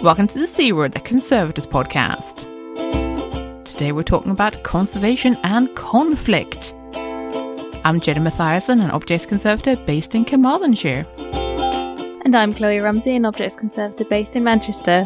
Welcome to the C Word, the Conservators podcast. Today we're talking about conservation and conflict. I'm Jenny Mathiasson, an Objects Conservator based in Carmarthenshire. And I'm Chloe Rumsey, an Objects Conservator based in Manchester.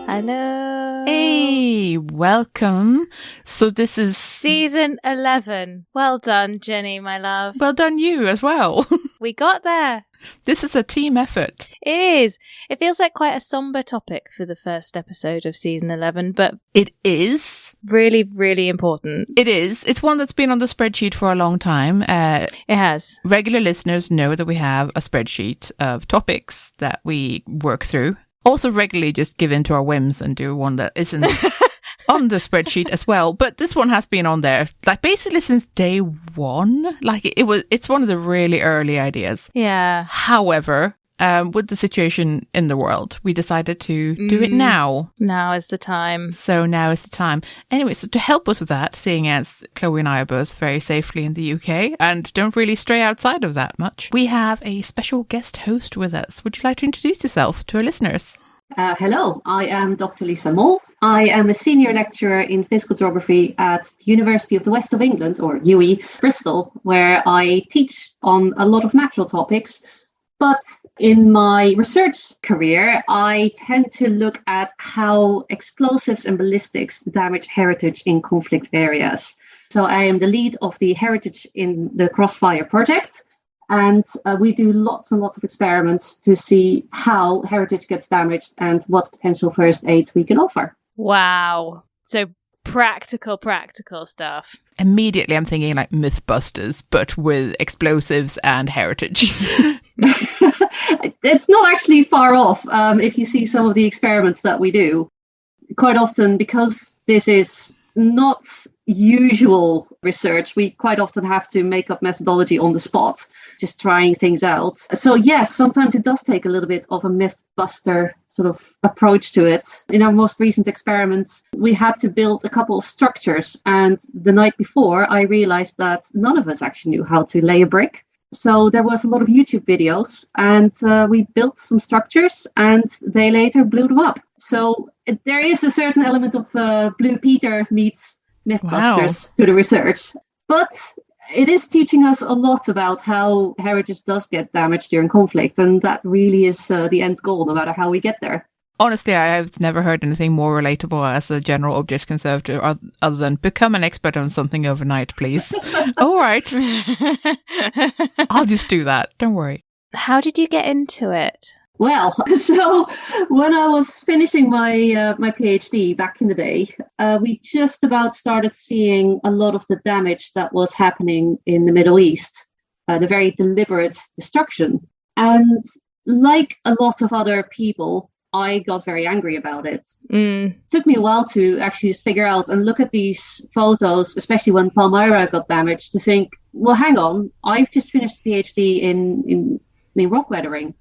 Hello. Hey, welcome. So this is Season 11. Well done, Jenny, my love. Well done you as well. We got there. This is a team effort. It is. It feels like quite a somber topic for the first episode of Season 11, but it is. Really, really important. It is. It's one that's been on the spreadsheet for a long time. It has. Regular listeners know that we have a spreadsheet of topics that we work through. Also regularly just give in to our whims and do one that isn't on the spreadsheet as well. But this one has been on there, like basically since day one. Like it's one of the really early ideas. Yeah. However, with the situation in the world, we decided to do it now. Now is the time. So now is the time. Anyway, so to help us with that, seeing as Chloe and I are both very safely in the UK and don't really stray outside of that much, we have a special guest host with us. Would you like to introduce yourself to our listeners? Hello, I am Dr. Lisa Mol. I am a senior lecturer in physical geography at the University of the West of England, or UE, Bristol, where I teach on a lot of natural topics. But in my research career, I tend to look at how explosives and ballistics damage heritage in conflict areas. So I am the lead of the Heritage in the Crossfire project. And we do lots and lots of experiments to see how heritage gets damaged and what potential first aid we can offer. Wow. So practical stuff. Immediately I'm thinking like Mythbusters, but with explosives and heritage. It's not actually far off if you see some of the experiments that we do. Quite often, because this is not usual research, we quite often have to make up methodology on the spot, just trying things out. So yes, sometimes it does take a little bit of a Mythbuster sort of approach to it. In our most recent experiments, we had to build a couple of structures, and the night before I realized that none of us actually knew how to lay a brick. So there was a lot of YouTube videos, and we built some structures, and they later blew them up. So there is a certain element of Blue Peter meets Mythbusters to the research. But it is teaching us a lot about how heritage does get damaged during conflict, and that really is the end goal, no matter how we get there. Honestly, I've never heard anything more relatable as a general objects conservator other than become an expert on something overnight, please. All right. I'll just do that. Don't worry. How did you get into it? Well, so when I was finishing my my PhD back in the day, we just about started seeing a lot of the damage that was happening in the Middle East, the very deliberate destruction. And like a lot of other people, I got very angry about it. It took me a while to actually just figure out and look at these photos, especially when Palmyra got damaged, to think, well, hang on, I've just finished a PhD in rock weathering.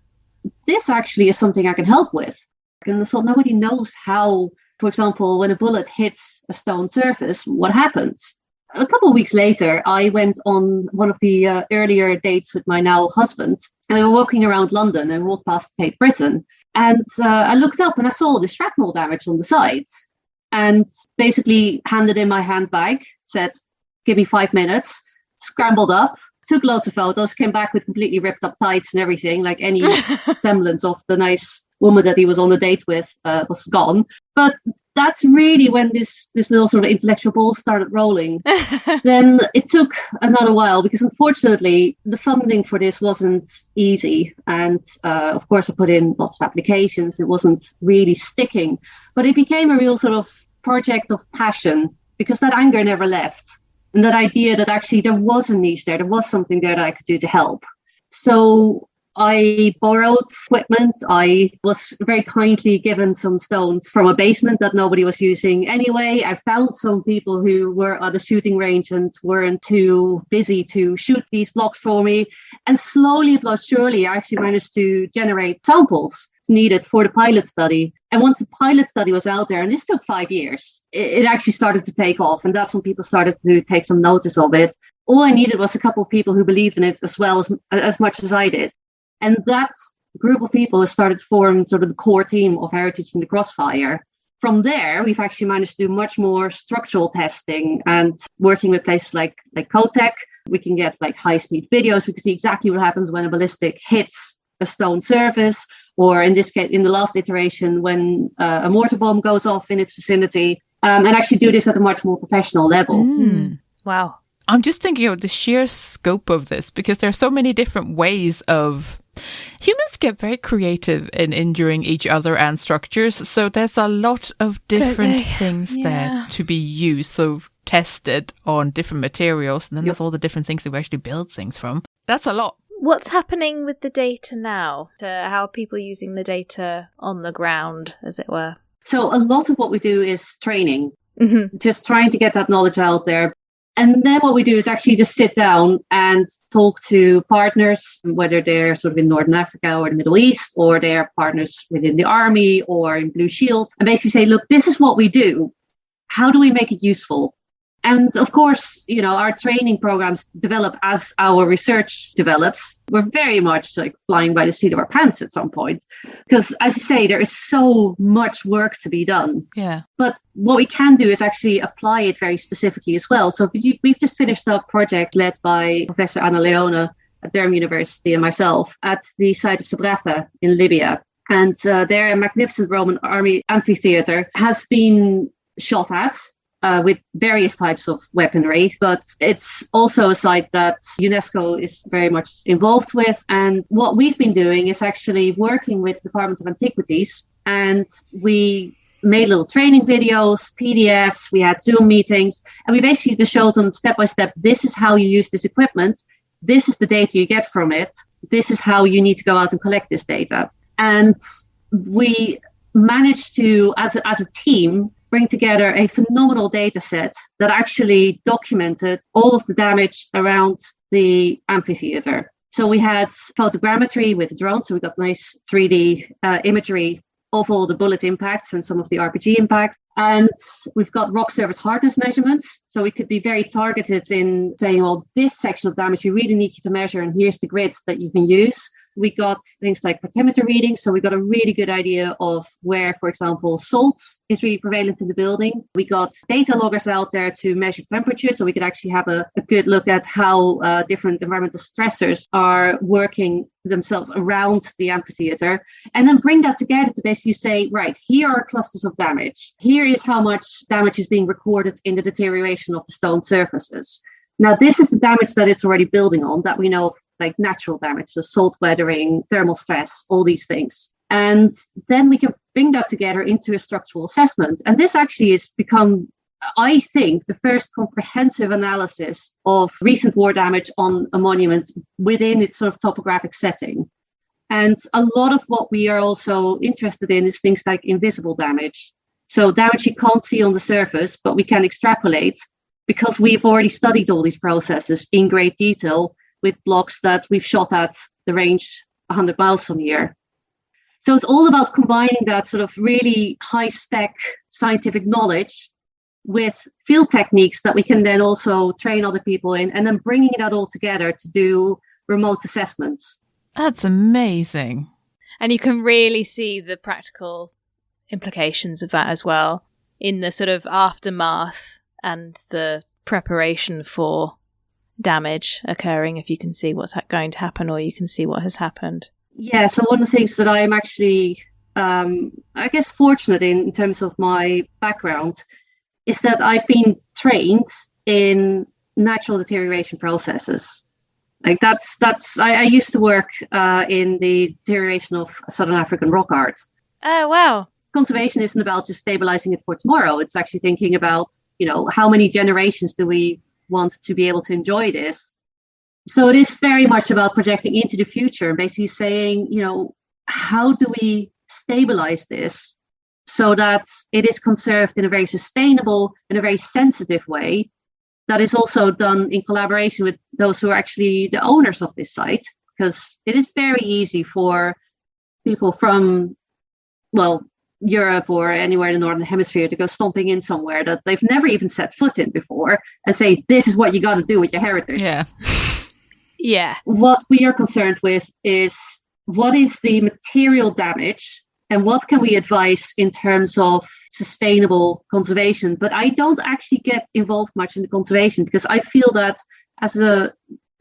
This actually is something I can help with. And I thought, nobody knows how, for example, when a bullet hits a stone surface, what happens? A couple of weeks later, I went on one of the earlier dates with my now husband, and we were walking around London and walked past Tate Britain. And I looked up and I saw the shrapnel damage on the sides, and basically handed in my handbag, said, give me 5 minutes, scrambled up, took loads of photos, came back with completely ripped up tights and everything, like any semblance of the nice woman that he was on a date with was gone. But that's really when this little sort of intellectual ball started rolling. Then it took another while, because unfortunately the funding for this wasn't easy. And of course I put in lots of applications. It wasn't really sticking, but it became a real sort of project of passion, because that anger never left. And that idea that actually there was a niche there was something there that I could do to help. So I borrowed equipment. I was very kindly given some stones from a basement that nobody was using anyway. I found some people who were at the shooting range and weren't too busy to shoot these blocks for me. And slowly but surely, I actually managed to generate samples needed for the pilot study. And once the pilot study was out there, and this took 5 years, it actually started to take off. And that's when people started to take some notice of it. All I needed was a couple of people who believed in it as much as I did. And that group of people has started to form sort of the core team of Heritage in the Crossfire. From there, we've actually managed to do much more structural testing and working with places like Cotec. We can get like high-speed videos. We can see exactly what happens when a ballistic hits a stone surface, or in this case, in the last iteration, when a mortar bomb goes off in its vicinity, and actually do this at a much more professional level. Wow. I'm just thinking of the sheer scope of this, because there are so many different ways of... Humans get very creative in injuring each other and structures, so there's a lot of different things there to be used, so tested on different materials, and then there's all the different things that we actually build things from. That's a lot. What's happening with the data now? How are people using the data on the ground, as it were? So a lot of what we do is training, just trying to get that knowledge out there. And then what we do is actually just sit down and talk to partners, whether they're sort of in Northern Africa or the Middle East, or they're partners within the army or in Blue Shield, and basically say, look, this is what we do. How do we make it useful? And of course, you know, our training programs develop as our research develops. We're very much like flying by the seat of our pants at some point, because as you say, there is so much work to be done. Yeah. But what we can do is actually apply it very specifically as well. So we've just finished a project led by Professor Anna Leone at Durham University and myself at the site of Sabratha in Libya. And there, a magnificent Roman army amphitheater has been shot at with various types of weaponry, but it's also a site that UNESCO is very much involved with. And what we've been doing is actually working with the Department of Antiquities, and we made little training videos, PDFs, we had Zoom meetings, and we basically just showed them step by step, this is how you use this equipment, this is the data you get from it, this is how you need to go out and collect this data. And we managed to, as a team, bring together a phenomenal data set that actually documented all of the damage around the amphitheater. So we had photogrammetry with drones, so we got nice 3D imagery of all the bullet impacts and some of the RPG impact. And we've got rock surface hardness measurements, so we could be very targeted in saying, well, this section of damage we really need you to measure, and here's the grid that you can use. We got things like bathymeter readings, so we got a really good idea of where, for example, salt is really prevalent in the building. We got data loggers out there to measure temperature, so we could actually have a good look at how different environmental stressors are working themselves around the amphitheater, and then bring that together to basically say, right, here are clusters of damage. Here is how much damage is being recorded in the deterioration of the stone surfaces. Now, this is the damage that it's already building on, that we know of, like natural damage, so salt weathering, thermal stress, all these things. And then we can bring that together into a structural assessment. And this actually has become, I think, the first comprehensive analysis of recent war damage on a monument within its sort of topographic setting. And a lot of what we are also interested in is things like invisible damage. So damage you can't see on the surface, but we can extrapolate because we've already studied all these processes in great detail with blocks that we've shot at the range 100 miles from here. So it's all about combining that sort of really high-spec scientific knowledge with field techniques that we can then also train other people in, and then bringing that all together to do remote assessments. That's amazing. And you can really see the practical implications of that as well in the sort of aftermath and the preparation for damage occurring, if you can see what's going to happen, or you can see what has happened. Yeah, so one of the things that I'm actually, I guess, fortunate in terms of my background is that I've been trained in natural deterioration processes. Like I used to work in the deterioration of Southern African rock art. Oh, wow. Conservation isn't about just stabilizing it for tomorrow. It's actually thinking about, you know, how many generations do we want to be able to enjoy this. So it is very much about projecting into the future and basically saying, you know, how do we stabilize this so that it is conserved in a very sustainable and a very sensitive way that is also done in collaboration with those who are actually the owners of this site, because it is very easy for people from, well, Europe or anywhere in the Northern Hemisphere to go stomping in somewhere that they've never even set foot in before and say, this is what you got to do with your heritage. Yeah. Yeah. What we are concerned with is what is the material damage and what can we advise in terms of sustainable conservation. But I don't actually get involved much in the conservation because I feel that as a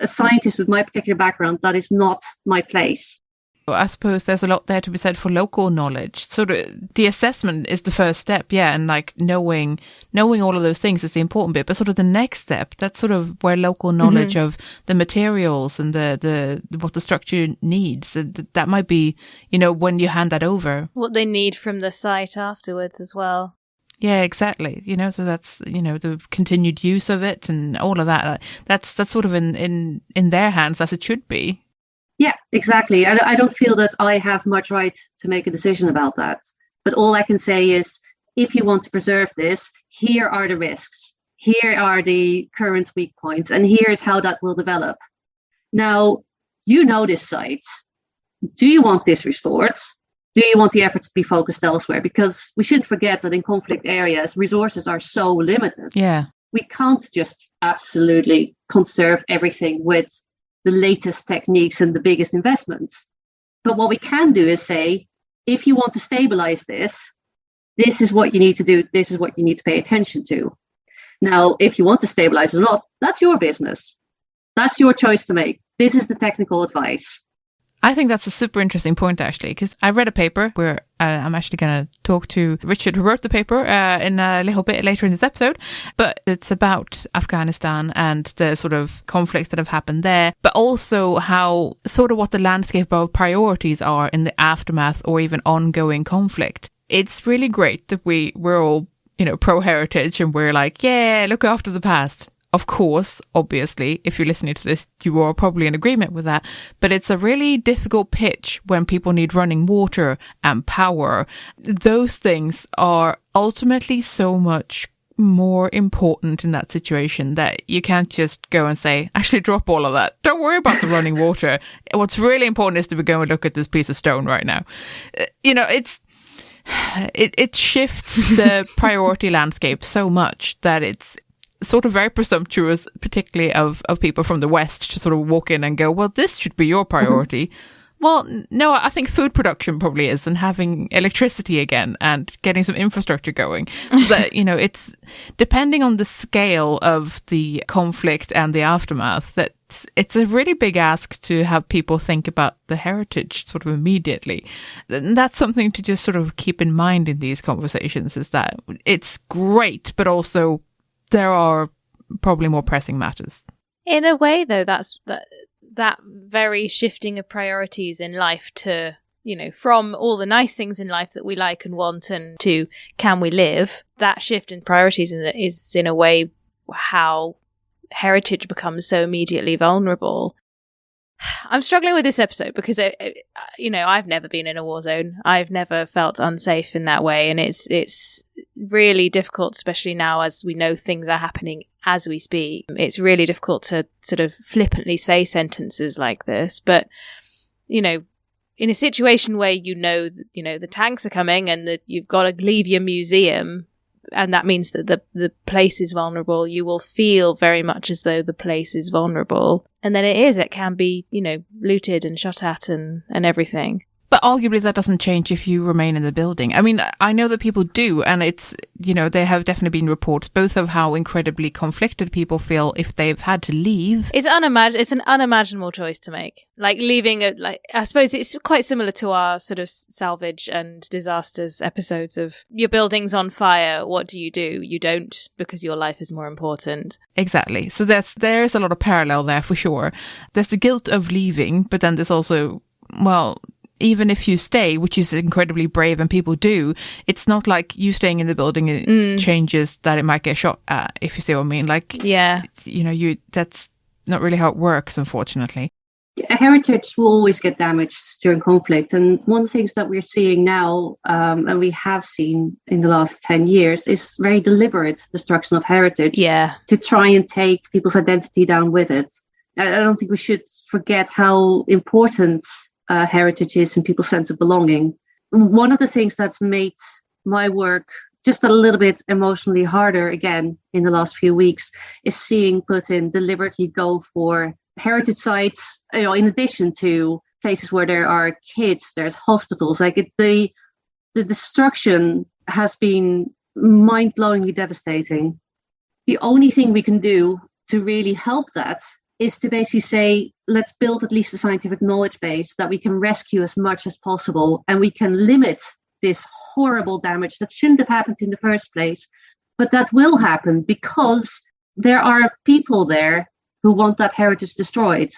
scientist with my particular background, that is not my place. I suppose there's a lot there to be said for local knowledge. Sort of the assessment is the first step, yeah, and like knowing all of those things is the important bit. But sort of the next step, that's sort of where local knowledge of the materials and the what the structure needs. That might be, when you hand that over, what they need from the site afterwards as well. Yeah, exactly. So that's the continued use of it and all of that. That's sort of in their hands as it should be. Yeah, exactly. I don't feel that I have much right to make a decision about that. But all I can say is, if you want to preserve this, here are the risks. Here are the current weak points. And here's how that will develop. Now, this site. Do you want this restored? Do you want the efforts to be focused elsewhere? Because we shouldn't forget that in conflict areas, resources are so limited. Yeah. We can't just absolutely conserve everything with the latest techniques and the biggest investments. But what we can do is say, if you want to stabilize this is what you need to do. This is what you need to pay attention to. Now, if you want to stabilize or not, that's your business. That's your choice to make. This is the technical advice. I think that's a super interesting point, actually, because I read a paper where I'm actually going to talk to Richard, who wrote the paper, in a little bit later in this episode. But it's about Afghanistan and the sort of conflicts that have happened there, but also how sort of what the landscape of priorities are in the aftermath or even ongoing conflict. It's really great that we're all, pro-heritage and we're like, yeah, look after the past. Of course, obviously, if you're listening to this, you are probably in agreement with that. But it's a really difficult pitch when people need running water and power. Those things are ultimately so much more important in that situation that you can't just go and say, actually drop all of that. Don't worry about the running water. What's really important is that we go and look at this piece of stone right now. It shifts the priority landscape so much that it's sort of very presumptuous, particularly of people from the West, to sort of walk in and go, well, this should be your priority. Well, no, I think food production probably is, and having electricity again and getting some infrastructure going. So that, it's depending on the scale of the conflict and the aftermath, that it's a really big ask to have people think about the heritage sort of immediately. And that's something to just sort of keep in mind in these conversations, is that it's great, but also there are probably more pressing matters. In a way, though, that very shifting of priorities in life to, from all the nice things in life that we like and want and to can we live, that shift in priorities is in a way how heritage becomes so immediately vulnerable. I'm struggling with this episode because, I've never been in a war zone. I've never felt unsafe in that way. And it's really difficult, especially now as we know things are happening as we speak. It's really difficult to sort of flippantly say sentences like this. But, in a situation where the tanks are coming and that you've got to leave your museum, and that means that the place is vulnerable, you will feel very much as though the place is vulnerable. And then it can be, looted and shot at and everything. But arguably that doesn't change if you remain in the building. I mean, I know that people do, and it's, there have definitely been reports both of how incredibly conflicted people feel if they've had to leave. It's an unimaginable choice to make. Like leaving I suppose it's quite similar to our sort of salvage and disasters episodes of your building's on fire. What do? You don't, because your life is more important. Exactly. So there's a lot of parallel there for sure. There's the guilt of leaving, but then there's also, well, even if you stay, which is incredibly brave and people do, it's not like you staying in the building changes that it might get shot at, if you see what I mean. Like, yeah, that's not really how it works, unfortunately. Heritage will always get damaged during conflict. And one of the things that we're seeing now, and we have seen in the last 10 years, is very deliberate destruction of heritage to try and take people's identity down with it. I don't think we should forget how important heritage is in people's sense of belonging. One of the things that's made my work just a little bit emotionally harder again in the last few weeks is seeing Putin deliberately go for heritage sites, in addition to places where there are kids, there's hospitals. The destruction has been mind-blowingly devastating. The only thing we can do to really help that is to basically say, let's build at least a scientific knowledge base that we can rescue as much as possible, and we can limit this horrible damage that shouldn't have happened in the first place, but that will happen because there are people there who want that heritage destroyed.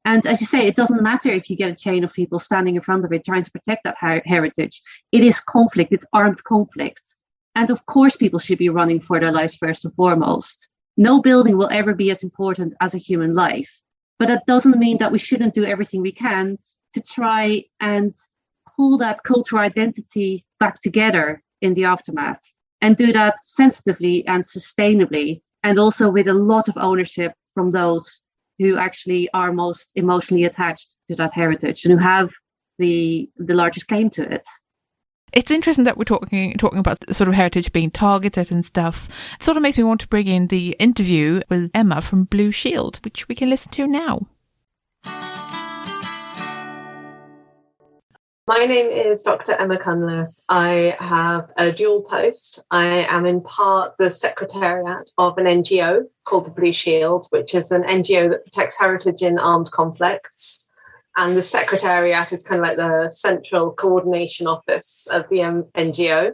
And as you say, it doesn't matter if you get a chain of people standing in front of it trying to protect that heritage. It is conflict, it's armed conflict. And of course, people should be running for their lives first and foremost. No building will ever be as important as a human life. But that doesn't mean that we shouldn't do everything we can to try and pull that cultural identity back together in the aftermath, and do that sensitively and sustainably, and also with a lot of ownership from those who actually are most emotionally attached to that heritage and who have the largest claim to it. It's interesting that we're talking about sort of heritage being targeted and stuff. It sort of makes me want to bring in the interview with Emma from Blue Shield, which we can listen to now. My name is Dr. Emma Cunliffe. I have a dual post. I am in part the secretariat of an NGO called the Blue Shield, which is an NGO that protects heritage in armed conflicts. And the secretariat is kind of like the central coordination office of the NGO.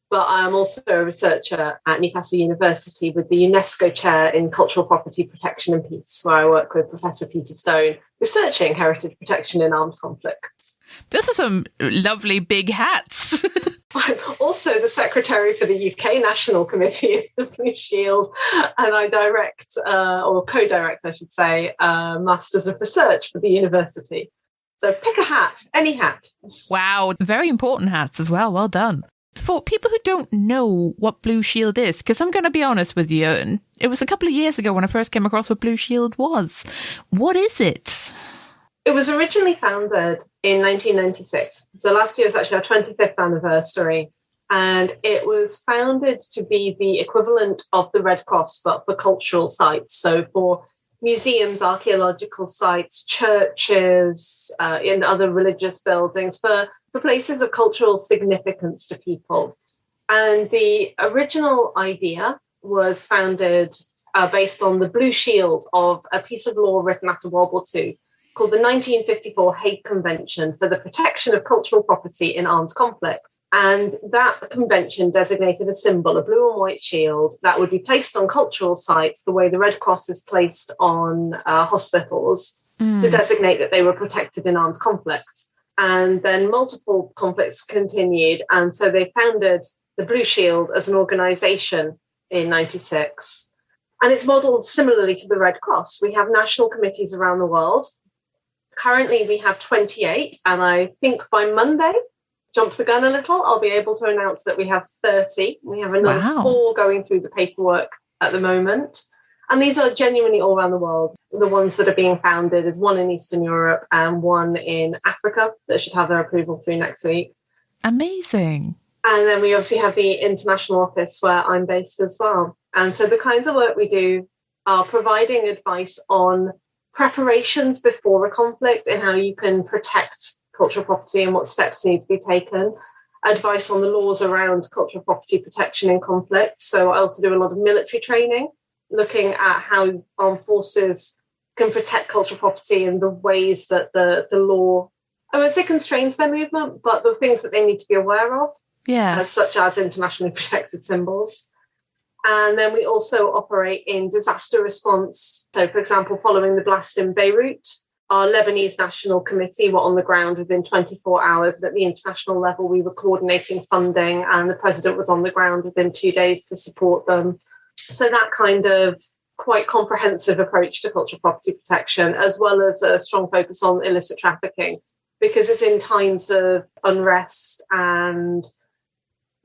But I'm also a researcher at Newcastle University with the UNESCO Chair in Cultural Property Protection and Peace, where I work with Professor Peter Stone, researching heritage protection in armed conflicts. Those are some lovely big hats. I'm also the secretary for the UK National Committee of the Blue Shield, and I direct, or co-direct, I should say, Masters of Research for the university. So pick a hat, any hat. Wow, very important hats as well. Well done. For people who don't know what Blue Shield is, because I'm going to be honest with you, and it was a couple of years ago when I first came across what Blue Shield was. What is it? It was originally founded in 1996. So last year was actually our 25th anniversary. And it was founded to be the equivalent of the Red Cross, but for cultural sites. So for museums, archaeological sites, churches, in other religious buildings, for places of cultural significance to people. And the original idea was founded based on the Blue Shield of a piece of law written after World War II called the 1954 Hague Convention for the Protection of Cultural Property in Armed Conflict. And that convention designated a symbol, a blue and white shield, that would be placed on cultural sites the way the Red Cross is placed on hospitals to designate that they were protected in armed conflicts. And then multiple conflicts continued. And so they founded the Blue Shield as an organization in 96. And it's modeled similarly to the Red Cross. We have national committees around the world. Currently, we have 28. And I think by Monday, jump the gun a little, I'll be able to announce that we have 30. We have another 4 going through the paperwork at the moment. And these are genuinely all around the world. The ones that are being founded is one in Eastern Europe and one in Africa that should have their approval through next week. Amazing. And then we obviously have the international office where I'm based as well. And so the kinds of work we do are providing advice on preparations before a conflict and how you can protect cultural property and what steps need to be taken, advice on the laws around cultural property protection in conflict. So I also do a lot of military training, looking at how armed forces can protect cultural property in the ways that the law, I would say, constrains their movement, but the things that they need to be aware of, such as internationally protected symbols. And then we also operate in disaster response. So, for example, following the blast in Beirut, our Lebanese National Committee were on the ground within 24 hours. And at the international level, we were coordinating funding, and the president was on the ground within 2 days to support them. So that kind of quite comprehensive approach to cultural property protection, as well as a strong focus on illicit trafficking, because it's in times of unrest and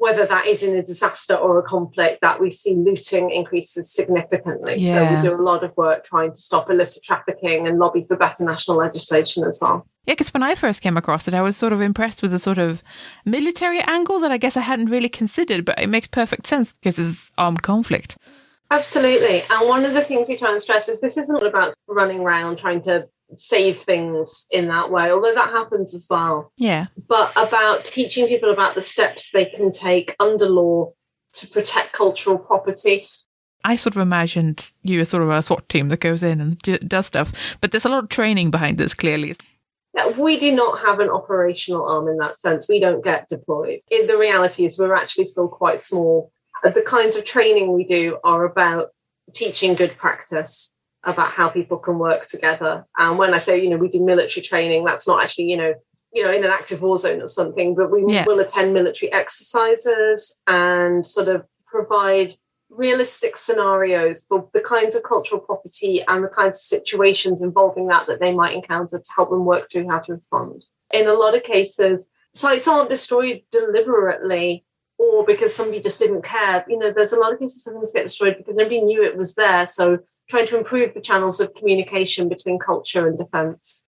whether that is in a disaster or a conflict that we see looting increases significantly. Yeah. So we do a lot of work trying to stop illicit trafficking and lobby for better national legislation as well. Yeah, because when I first came across it, I was sort of impressed with the sort of military angle that I guess I hadn't really considered, but it makes perfect sense because it's armed conflict. Absolutely. And one of the things we try and stress is this isn't about running around trying to save things in that way, although that happens as well. Yeah. But about teaching people about the steps they can take under law to protect cultural property. I sort of imagined you as sort of a SWAT team that goes in and does stuff, but there's a lot of training behind this, clearly. Yeah, we do not have an operational arm in that sense. We don't get deployed. The reality is we're actually still quite small. The kinds of training we do are about teaching good practice, about how people can work together. And when I say, we do military training, that's not actually, in an active war zone or something, but we will attend military exercises and sort of provide realistic scenarios for the kinds of cultural property and the kinds of situations involving that they might encounter to help them work through how to respond. In a lot of cases, sites aren't destroyed deliberately or because somebody just didn't care. There's a lot of cases where things get destroyed because nobody knew it was there. So trying to improve the channels of communication between culture and defence.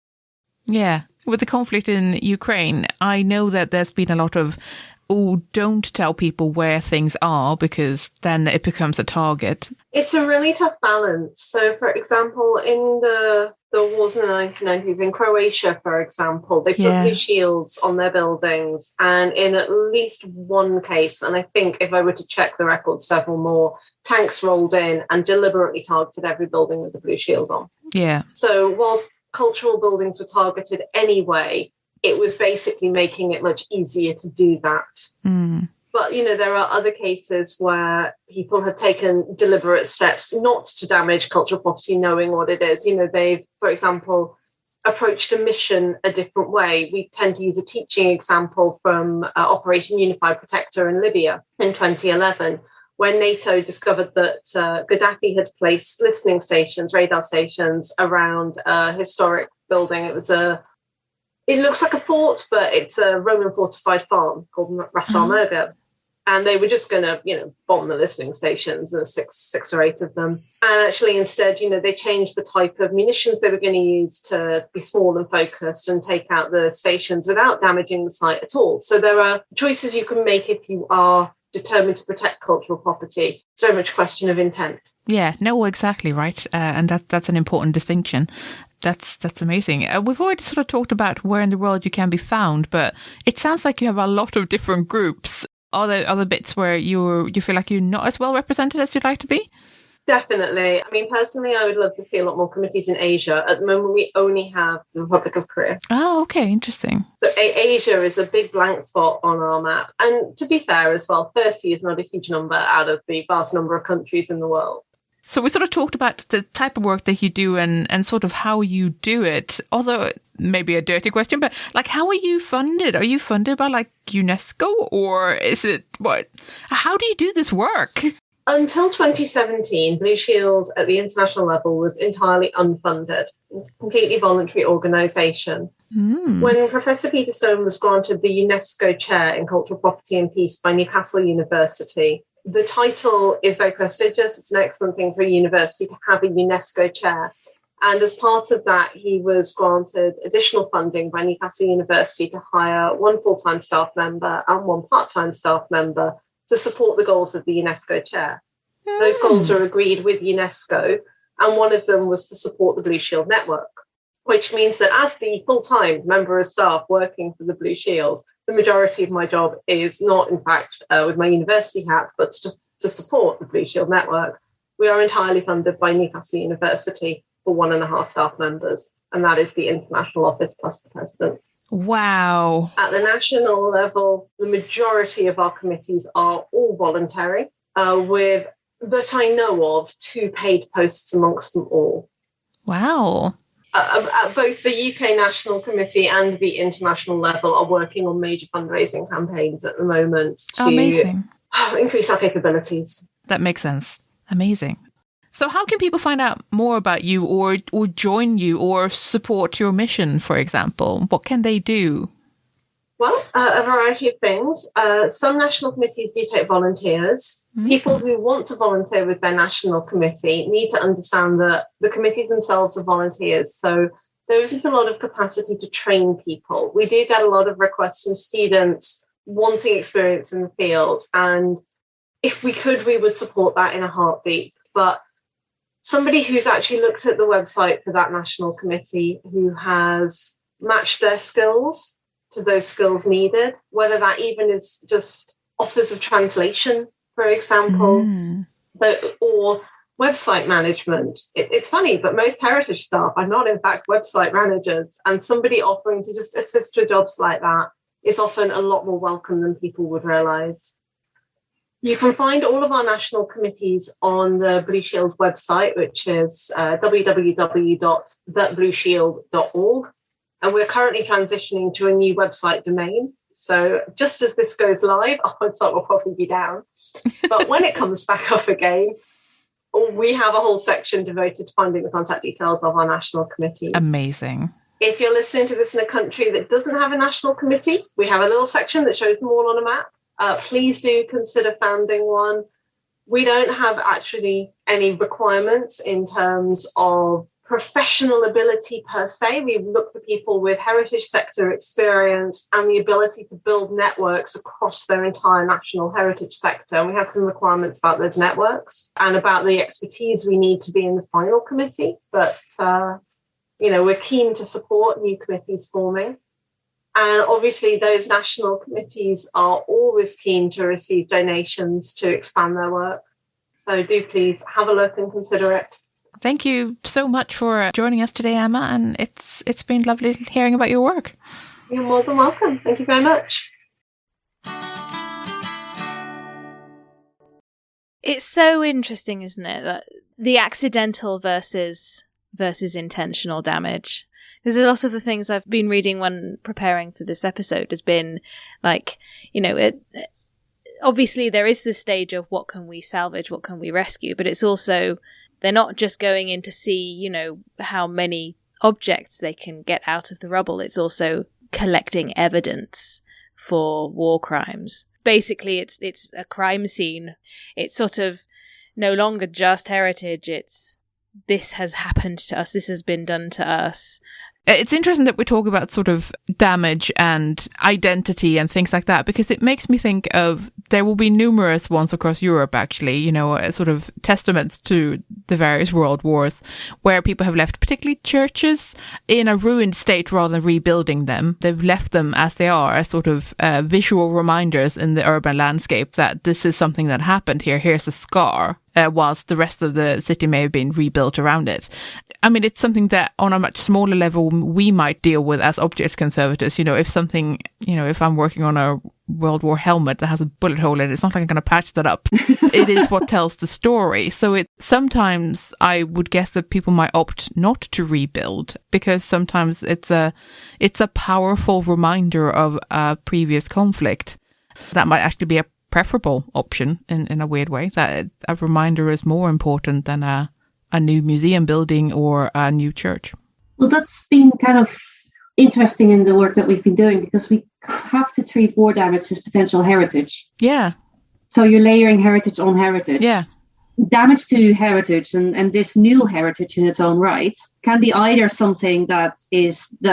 Yeah. With the conflict in Ukraine, I know that there's been a lot of, don't tell people where things are because then it becomes a target. It's a really tough balance. So, for example, in the wars in the 1990s, in Croatia, for example, they put blue shields on their buildings. And in at least one case, and I think if I were to check the record, several more, tanks rolled in and deliberately targeted every building with a blue shield on. Yeah. So whilst cultural buildings were targeted anyway, it was basically making it much easier to do that. Mm. But, there are other cases where people have taken deliberate steps not to damage cultural property, knowing what it is. They've, for example, approached a mission a different way. We tend to use a teaching example from Operation Unified Protector in Libya in 2011, when NATO discovered that Gaddafi had placed listening stations, radar stations, around a historic building. It looks like a fort, but it's a Roman fortified farm called Ras Al Merga. And they were just going to, bomb the listening stations. There's six or eight of them. And actually, instead, they changed the type of munitions they were going to use to be small and focused and take out the stations without damaging the site at all. So there are choices you can make if you are determined to protect cultural property. It's very much a question of intent. Yeah, no, exactly right. And that's an important distinction. That's amazing. We've already sort of talked about where in the world you can be found, but it sounds like you have a lot of different groups. Are there other bits where you feel like you're not as well represented as you'd like to be? Definitely. I mean, personally, I would love to see a lot more committees in Asia. At the moment, we only have the Republic of Korea. Oh, okay. Interesting. So Asia is a big blank spot on our map. And to be fair as well, 30 is not a huge number out of the vast number of countries in the world. So we sort of talked about the type of work that you do and sort of how you do it, although maybe a dirty question, but like, how are you funded? Are you funded by like UNESCO or is it what? How do you do this work? Until 2017, Blue Shield at the international level was entirely unfunded. It's a completely voluntary organisation. When Professor Peter Stone was granted the UNESCO Chair in Cultural Property and Peace by Newcastle University, the title is very prestigious. It's an excellent thing for a university to have a UNESCO chair. And as part of that, he was granted additional funding by Newcastle University to hire one full-time staff member and one part-time staff member to support the goals of the UNESCO chair. Those goals are agreed with UNESCO, and one of them was to support the Blue Shield network, which means that as the full-time member of staff working for the Blue Shield, the majority of my job is not, in fact, with my university hat, but to support the Blue Shield network. We are entirely funded by Newcastle University for 1.5 staff members, and that is the international office plus the president. Wow. At the national level, the majority of our committees are all voluntary, with, that I know of, 2 paid posts amongst them all. Wow. At both the UK National Committee and the international level are working on major fundraising campaigns at the moment to increase our capabilities. That makes sense. Amazing. So how can people find out more about you or join you or support your mission, for example? What can they do? Well, a variety of things. Some national committees do take volunteers. People who want to volunteer with their national committee need to understand that the committees themselves are volunteers. So there isn't a lot of capacity to train people. We do get a lot of requests from students wanting experience in the field. And if we could, we would support that in a heartbeat. But somebody who's actually looked at the website for that national committee, who has matched their skills to those skills needed, whether that even is just offers of translation, for example, or website management. It's funny, but most heritage staff are not, in fact, website managers. And somebody offering to just assist with jobs like that is often a lot more welcome than people would realise. You can find all of our national committees on the Blue Shield website, which is www.theblueshield.org. And we're currently transitioning to a new website domain. So just as this goes live, our website will probably be down. But when it comes back up again, we have a whole section devoted to finding the contact details of our national committees. Amazing. If you're listening to this in a country that doesn't have a national committee, we have a little section that shows them all on a map. Please do consider founding one. We don't have actually any requirements in terms of professional ability per se. We look for people with heritage sector experience and the ability to build networks across their entire national heritage sector. And we have some requirements about those networks and about the expertise we need to be in the final committee. But, we're keen to support new committees forming. And obviously those national committees are always keen to receive donations to expand their work. So do please have a look and consider it. Thank you so much for joining us today, Emma, and it's been lovely hearing about your work. You're more than welcome. Thank you very much. It's so interesting, isn't it, that the accidental versus intentional damage. Because a lot of the things I've been reading when preparing for this episode has been like, obviously there is this stage of what can we salvage, what can we rescue, but it's also, they're not just going in to see, how many objects they can get out of the rubble. It's also collecting evidence for war crimes. Basically, it's a crime scene. It's sort of no longer just heritage. It's, this has happened to us. This has been done to us. It's interesting that we talk about sort of damage and identity and things like that, because it makes me think of, there will be numerous ones across Europe, actually, sort of testaments to the various world wars, where people have left particularly churches in a ruined state rather than rebuilding them. They've left them as they are, as sort of visual reminders in the urban landscape that this is something that happened here. Here's a scar. Whilst the rest of the city may have been rebuilt around it. I mean, it's something that on a much smaller level we might deal with as objects conservators. If something, if I'm working on a World War helmet that has a bullet hole in it, it's not like I'm going to patch that up. It is what tells the story. So sometimes I would guess that people might opt not to rebuild, because sometimes it's a powerful reminder of a previous conflict. That might actually be a preferable option in a weird way, that a reminder is more important than a new museum building or a new church. Well, that's been kind of interesting in the work that we've been doing, because we have to treat war damage as potential heritage. Yeah. So you're layering heritage on heritage. Yeah. Damage to heritage and this new heritage in its own right can be either something that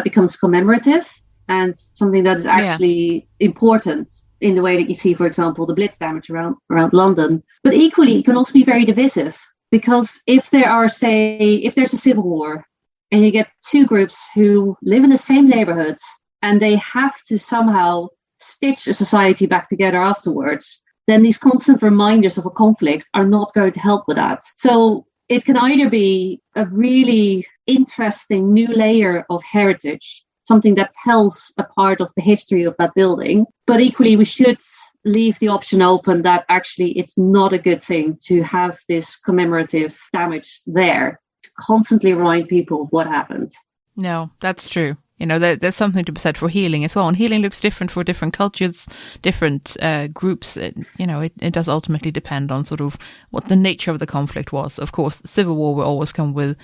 becomes commemorative and something that is actually important, in the way that you see, for example, the Blitz damage around London. But equally, it can also be very divisive, because if there's a civil war and you get two groups who live in the same neighborhood and they have to somehow stitch a society back together afterwards, then these constant reminders of a conflict are not going to help with that. So it can either be a really interesting new layer of heritage, something that tells a part of the history of that building. But equally, we should leave the option open that actually it's not a good thing to have this commemorative damage there, to constantly remind people of what happened. No, that's true. There's something to be said for healing as well. And healing looks different for different cultures, different groups. It does ultimately depend on sort of what the nature of the conflict was. Of course, civil war will always come with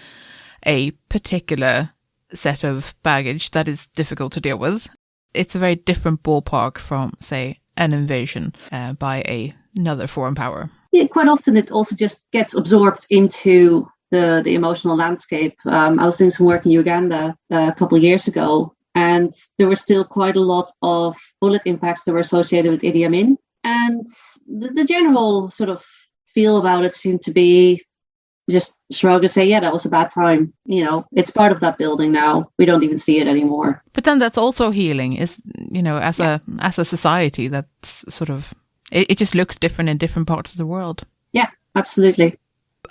a particular set of baggage that is difficult to deal with. It's a very different ballpark from, say, an invasion by another foreign power. Yeah, quite often it also just gets absorbed into the emotional landscape. I was doing some work in Uganda a couple of years ago, and there were still quite a lot of bullet impacts that were associated with Idi Amin. And the general sort of feel about it seemed to be, just shrug and say, yeah, that was a bad time. You know, it's part of that building now. We don't even see it anymore. But then that's also healing, is, you know, as a society, that's sort of, it just looks different in different parts of the world. Yeah, absolutely.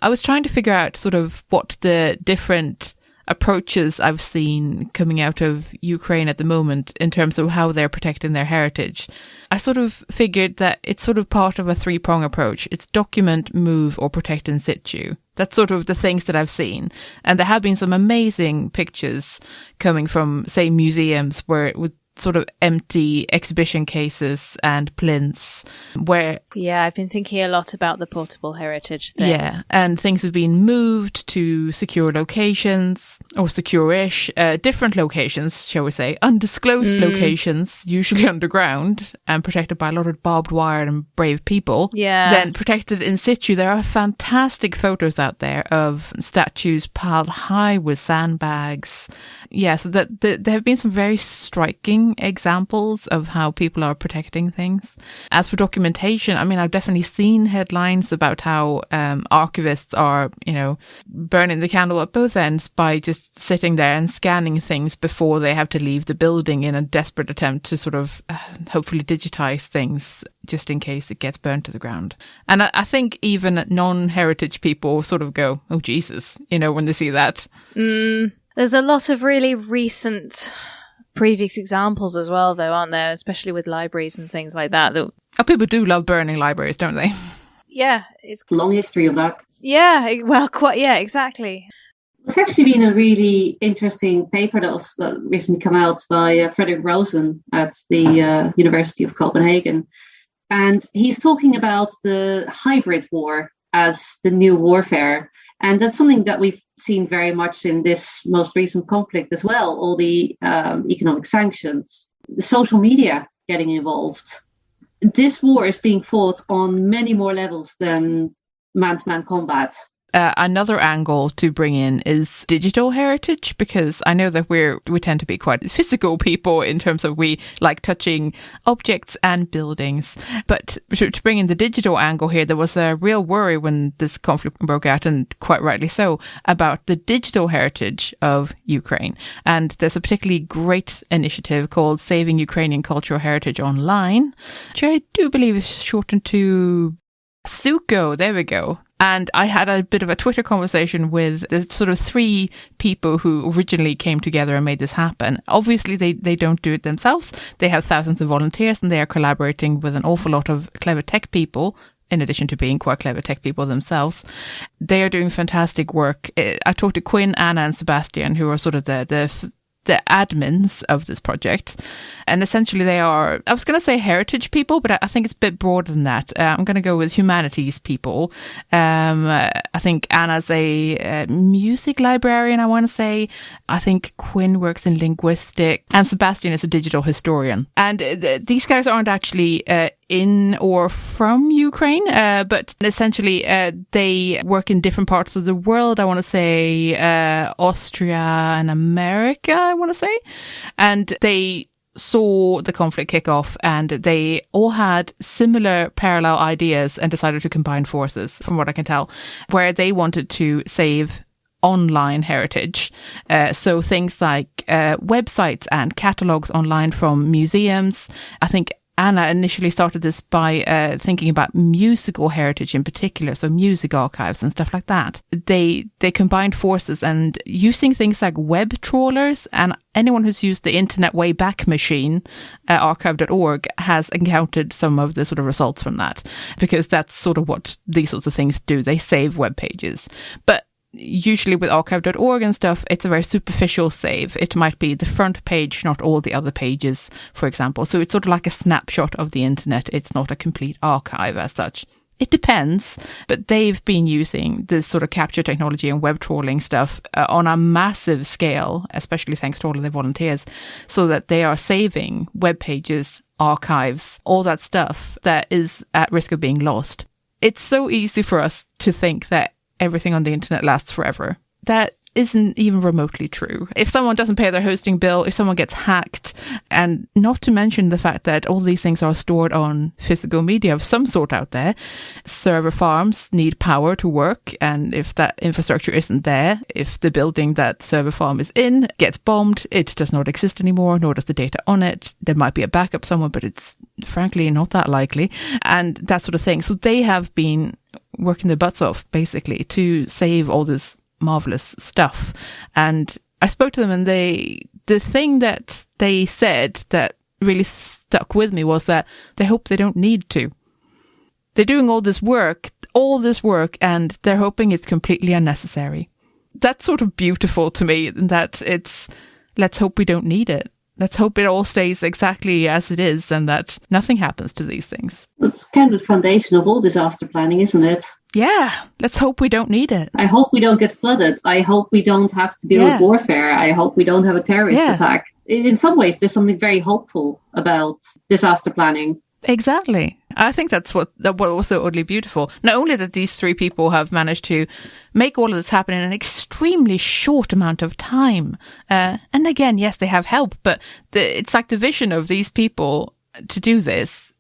I was trying to figure out sort of what the different approaches I've seen coming out of Ukraine at the moment in terms of how they're protecting their heritage. I sort of figured that it's sort of part of a three-prong approach. It's document, move, or protect in situ. That's sort of the things that I've seen. And there have been some amazing pictures coming from, say, museums where with sort of empty exhibition cases and plinths where... Yeah, I've been thinking a lot about the portable heritage thing. Yeah, and things have been moved to secure locations, or secure-ish, different locations, shall we say, undisclosed locations, usually underground, and protected by a lot of barbed wire and brave people. Yeah. Then protected in situ. There are fantastic photos out there of statues piled high with sandbags. Yeah, so that there have been some very striking examples of how people are protecting things. As for documentation, I mean, I've definitely seen headlines about how archivists are, you know, burning the candle at both ends by just sitting there and scanning things before they have to leave the building in a desperate attempt to sort of hopefully digitize things just in case it gets burnt to the ground. And I think even non-heritage people sort of go, oh, Jesus, you know, when they see that. There's a lot of really recent previous examples as well, though, aren't there? Especially with libraries and things like that. Oh, people do love burning libraries, don't they? Yeah, it's long history of that. Yeah, well, quite. Yeah, exactly. There's actually been a really interesting paper that recently come out by Frederick Rosen at the University of Copenhagen, and he's talking about the hybrid war as the new warfare, and that's something that we've seen very much in this most recent conflict as well. All the economic sanctions, the social media getting involved. This war is being fought on many more levels than man-to-man combat. Another angle to bring in is digital heritage, because I know that we tend to be quite physical people in terms of we like touching objects and buildings. But to bring in the digital angle here, there was a real worry when this conflict broke out, and quite rightly so, about the digital heritage of Ukraine. And there's a particularly great initiative called Saving Ukrainian Cultural Heritage Online, which I do believe is shortened to SUKO. There we go. And I had a bit of a Twitter conversation with the sort of three people who originally came together and made this happen. Obviously, they don't do it themselves. They have thousands of volunteers, and they are collaborating with an awful lot of clever tech people, in addition to being quite clever tech people themselves. They are doing fantastic work. I talked to Quinn, Anna, and Sebastian, who are sort of the admins of this project. And essentially they are, I was going to say heritage people, but I think it's a bit broader than that. I'm going to go with humanities people. I think Anna's a music librarian, I want to say. I think Quinn works in linguistics, and Sebastian is a digital historian. And these guys aren't actually in or from Ukraine, but essentially they work in different parts of the world. I want to say Austria and America, I want to say. And they saw the conflict kick off, and they all had similar parallel ideas and decided to combine forces, from what I can tell, where they wanted to save online heritage. So things like websites and catalogues online from museums. I think Anna initially started this by thinking about musical heritage in particular, so music archives and stuff like that. They combined forces, and using things like web trawlers, and anyone who's used the Internet Wayback Machine, archive.org, has encountered some of the sort of results from that, because that's sort of what these sorts of things do. They save web pages. But usually with archive.org and stuff, it's a very superficial save. It might be the front page, not all the other pages, for example. So it's sort of like a snapshot of the internet. It's not a complete archive as such. It depends, but they've been using this sort of capture technology and web trawling stuff on a massive scale, especially thanks to all of their volunteers, so that they are saving web pages, archives, all that stuff that is at risk of being lost. It's so easy for us to think that everything on the internet lasts forever. That isn't even remotely true. If someone doesn't pay their hosting bill, if someone gets hacked, and not to mention the fact that all these things are stored on physical media of some sort out there, server farms need power to work, and if that infrastructure isn't there, if the building that server farm is in gets bombed, it does not exist anymore, nor does the data on it. There might be a backup somewhere, but it's frankly not that likely, and that sort of thing. So they have been working their butts off, basically, to save all this marvelous stuff. And I spoke to them, and the thing that they said that really stuck with me was that they hope they don't need to. They're doing all this work, and they're hoping it's completely unnecessary. That's sort of beautiful to me, that it's, let's hope we don't need it. Let's hope it all stays exactly as it is, and that nothing happens to these things. That's kind of the foundation of all disaster planning, isn't it? Yeah, let's hope we don't need it. I hope we don't get flooded. I hope we don't have to deal with warfare. I hope we don't have a terrorist attack. In some ways, there's something very hopeful about disaster planning. Exactly. I think that's what was so oddly beautiful. Not only that these three people have managed to make all of this happen in an extremely short amount of time. And again, yes, they have help, but it's like the vision of these people to do this.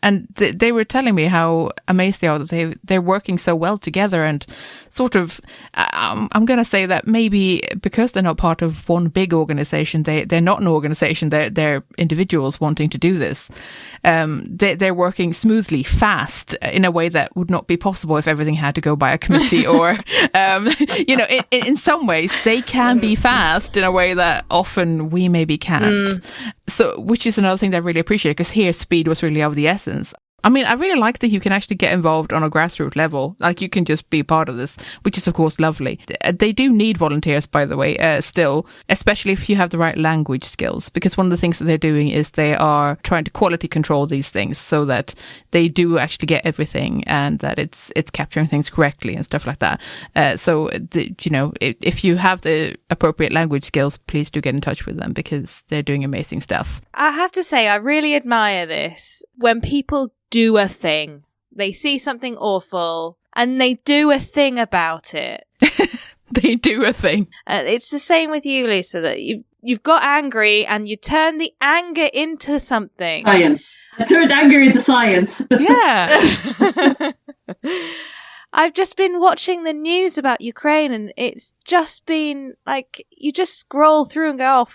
And they were telling me how amazed they are that they're working so well together, and sort of, I'm going to say that maybe because they're not part of one big organization, they're not an organization, they're individuals wanting to do this. They're working smoothly, fast, in a way that would not be possible if everything had to go by a committee or, in some ways they can be fast in a way that often we maybe can't. So, which is another thing that I really appreciate, because here speed was really of the essence. I mean, I really like that you can actually get involved on a grassroots level. Like, you can just be part of this, which is, of course, lovely. They do need volunteers, by the way, still, especially if you have the right language skills, because one of the things that they're doing is they are trying to quality control these things so that they do actually get everything, and that it's capturing things correctly and stuff like that. If you have the appropriate language skills, please do get in touch with them, because they're doing amazing stuff. I have to say, I really admire this. When people do a thing, they see something awful and they do a thing about it. They do a thing. It's the same with you, Lisa, that you've got angry and you turn the anger into something. Science. I turned anger into science. Yeah. I've just been watching the news about Ukraine, and it's just been like, you just scroll through and go, oh,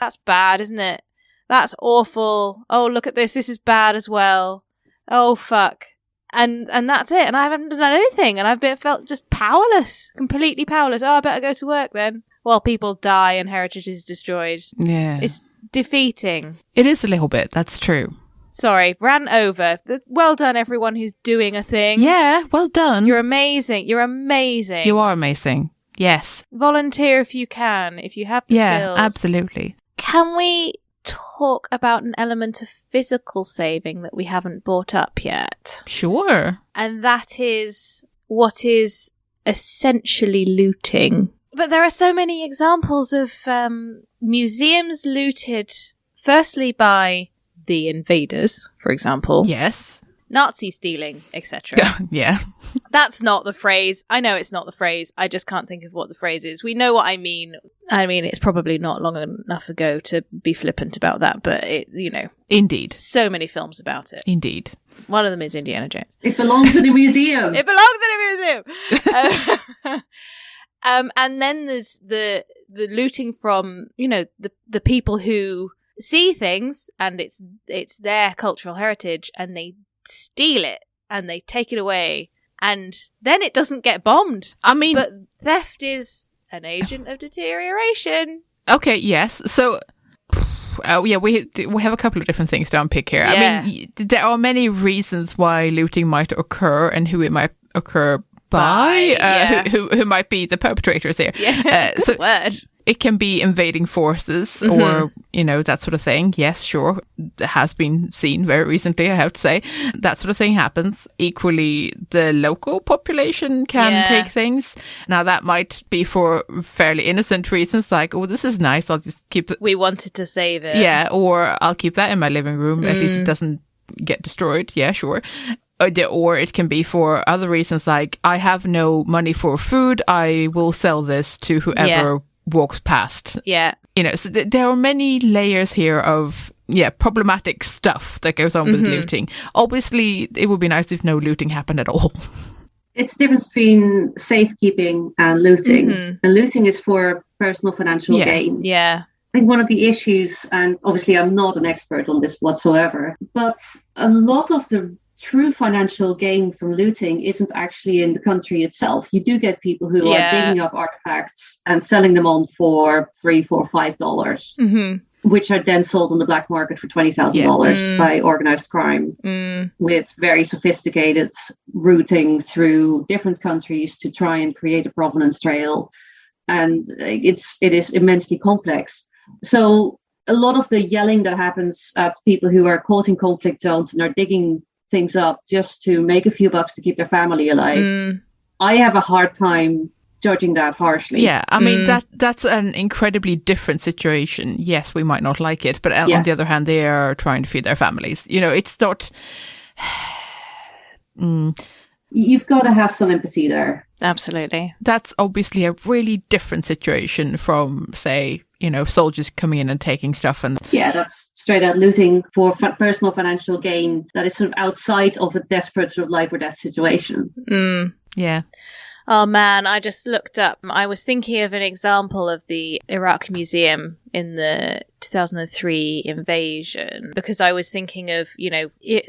that's bad, isn't it? That's awful. Oh, look at this. This is bad as well. Oh, fuck. And that's it. And I haven't done anything. And I've felt just powerless. Completely powerless. Oh, I better go to work then. While people die and heritage is destroyed. Yeah. It's defeating. It is a little bit. That's true. Sorry, ran over. Well done, everyone who's doing a thing. Yeah, well done. You're amazing. You're amazing. You are amazing. Yes. Volunteer if you can, if you have the skills. Yeah, absolutely. Can we talk about an element of physical saving that we haven't brought up yet? Sure. And that is what is essentially looting. But there are so many examples of museums looted, firstly by the invaders, for example. Yes. Nazi stealing, etc. Yeah. That's not the phrase. I know it's not the phrase. I just can't think of what the phrase is. We know what I mean. I mean, it's probably not long enough ago to be flippant about that, but Indeed. So many films about it. Indeed. One of them is Indiana Jones. It belongs in a museum. It belongs in a museum. And then there's the looting from, the people who see things and it's their cultural heritage, and they steal it and they take it away, and then it doesn't get bombed. I mean, but theft is an agent of deterioration. Okay, yes. So, we have a couple of different things to unpick here. Yeah. I mean, there are many reasons why looting might occur and who it might occur by, who might be the perpetrators here. Yeah. So word. It can be invading forces or, that sort of thing. Yes, sure. It has been seen very recently, I have to say. That sort of thing happens. Equally, the local population can take things. Now, that might be for fairly innocent reasons, like, oh, this is nice, I'll just keep it. We wanted to save it. Yeah, or I'll keep that in my living room. At least it doesn't get destroyed. Yeah, sure. Or it can be for other reasons, like, I have no money for food, I will sell this to whoever walks past. Yeah. So there are many layers here of, problematic stuff that goes on with looting. Obviously, it would be nice if no looting happened at all. It's the difference between safekeeping and looting. And looting is for personal financial gain. Yeah. I think one of the issues, and obviously I'm not an expert on this whatsoever, but a lot of the true financial gain from looting isn't actually in the country itself. You do get people who are digging up artifacts and selling them on for $3, $4, $5, which are then sold on the black market for $20,000 by organized crime, with very sophisticated routing through different countries to try and create a provenance trail. And it is immensely complex. So a lot of the yelling that happens at people who are caught in conflict zones and are digging things up just to make a few bucks to keep their family alive, I have a hard time judging that harshly. Yeah, I mean, that's an incredibly different situation. Yes, we might not like it, but on the other hand, they are trying to feed their families. It's not... You've got to have some empathy there. Absolutely. That's obviously a really different situation from, say, soldiers coming in and taking stuff. And that's straight out looting for personal financial gain that is sort of outside of a desperate sort of life or death situation. Yeah. Oh man, I just looked up. I was thinking of an example of the Iraq Museum in the 2003 invasion, because I was thinking of,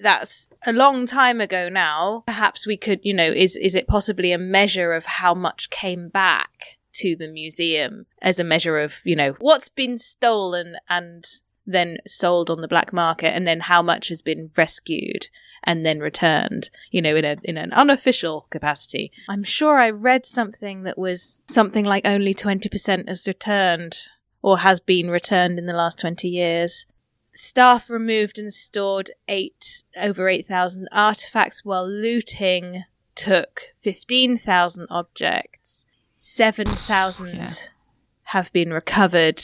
that's a long time ago now. Perhaps we could, is it possibly a measure of how much came back to the museum as a measure of, what's been stolen and then sold on the black market, and then how much has been rescued and then returned, in an unofficial capacity. I'm sure I read something that was something like only 20% has returned or has been returned in the last 20 years. Staff removed and stored over 8,000 artifacts, while looting took 15,000 objects. 7,000 have been recovered.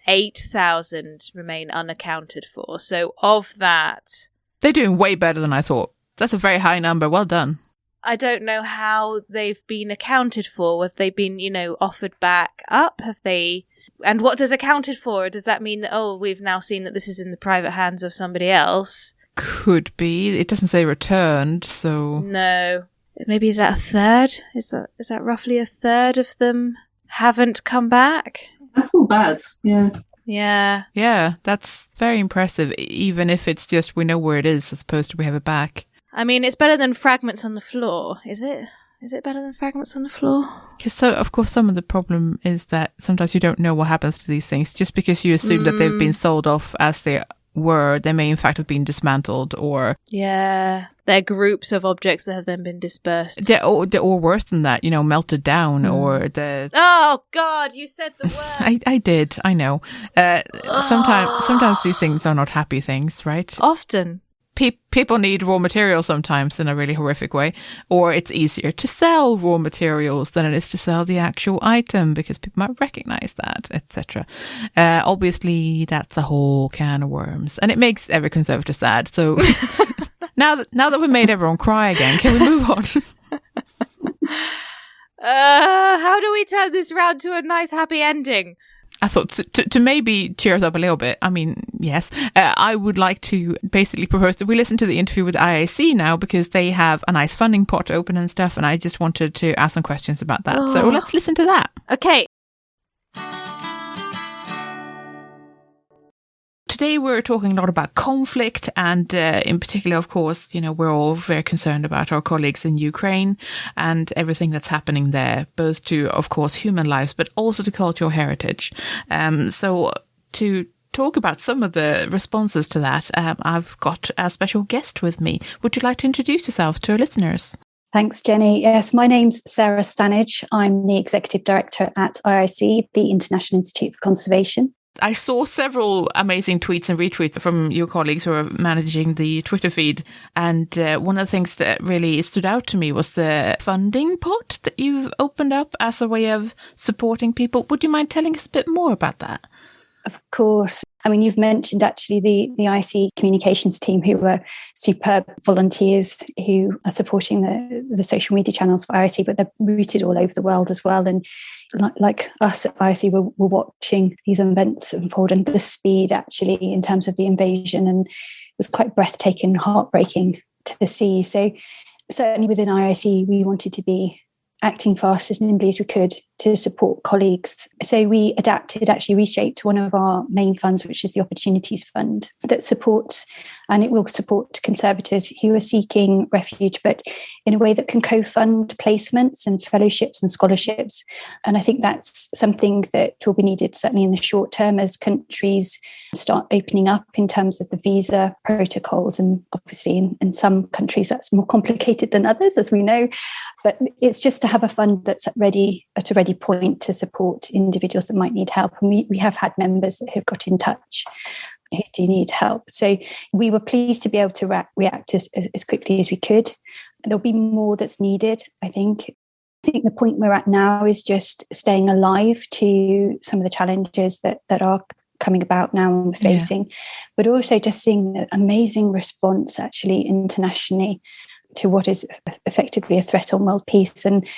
8,000 remain unaccounted for. So of that... They're doing way better than I thought. That's a very high number. Well done. I don't know how they've been accounted for. Have they been, offered back up? Have they... And what does accounted for? Does that mean that, we've now seen that this is in the private hands of somebody else? Could be. It doesn't say returned, so... No. Maybe is that a third? Is that roughly a third of them haven't come back? That's not bad. Yeah. Yeah. Yeah, that's very impressive, even if it's just we know where it is as opposed to we have it back. I mean, it's better than fragments on the floor, is it? Is it better than fragments on the floor? Because of course, some of the problem is that sometimes you don't know what happens to these things. Just because you assume that they've been sold off as they were, they may in fact have been dismantled or... Yeah, they're groups of objects that have then been dispersed. Or worse than that, melted down or the... Oh, God, you said the word. I did, I know. Sometimes these things are not happy things, right? Often. People need raw materials sometimes in a really horrific way, or it's easier to sell raw materials than it is to sell the actual item because people might recognize that, etc. Obviously, that's a whole can of worms, and it makes every conservator sad. So now that we made everyone cry again, can we move on? How do we turn this round to a nice, happy ending? I thought to maybe cheer us up a little bit. I mean, yes, I would like to basically propose that we listen to the interview with IAC now because they have a nice funding pot open and stuff. And I just wanted to ask some questions about that. So let's listen to that. Okay. Today we're talking a lot about conflict and in particular, of course, we're all very concerned about our colleagues in Ukraine and everything that's happening there, both to, of course, human lives, but also to cultural heritage. So to talk about some of the responses to that, I've got a special guest with me. Would you like to introduce yourself to our listeners? Thanks, Jenny. Yes, my name's Sarah Stannage. I'm the Executive Director at IIC, the International Institute for Conservation. I saw several amazing tweets and retweets from your colleagues who are managing the Twitter feed. And one of the things that really stood out to me was the funding pot that you've opened up as a way of supporting people. Would you mind telling us a bit more about that? Of course. I mean, you've mentioned actually the IC communications team, who were superb volunteers who are supporting the social media channels for IC, but they're rooted all over the world as well. And like us at IC, we're watching these events unfold, and the speed actually in terms of the invasion, and it was quite breathtaking, heartbreaking to see. So certainly within IIC, we wanted to be acting fast, as nimbly as we could, to support colleagues. So we reshaped one of our main funds, which is the Opportunities Fund, that supports, and it will support conservators who are seeking refuge, but in a way that can co-fund placements and fellowships and scholarships. And I think that's something that will be needed certainly in the short term as countries start opening up in terms of the visa protocols. And obviously in some countries that's more complicated than others, as we know. But it's just to have a fund that's at a ready point to support individuals that might need help. And we have had members that have got in touch who do need help. So we were pleased to be able to react as quickly as we could. There'll be more that's needed, I think. I think the point we're at now is just staying alive to some of the challenges that are coming about now and we're facing, but also just seeing the amazing response actually internationally to what is effectively a threat on world peace. And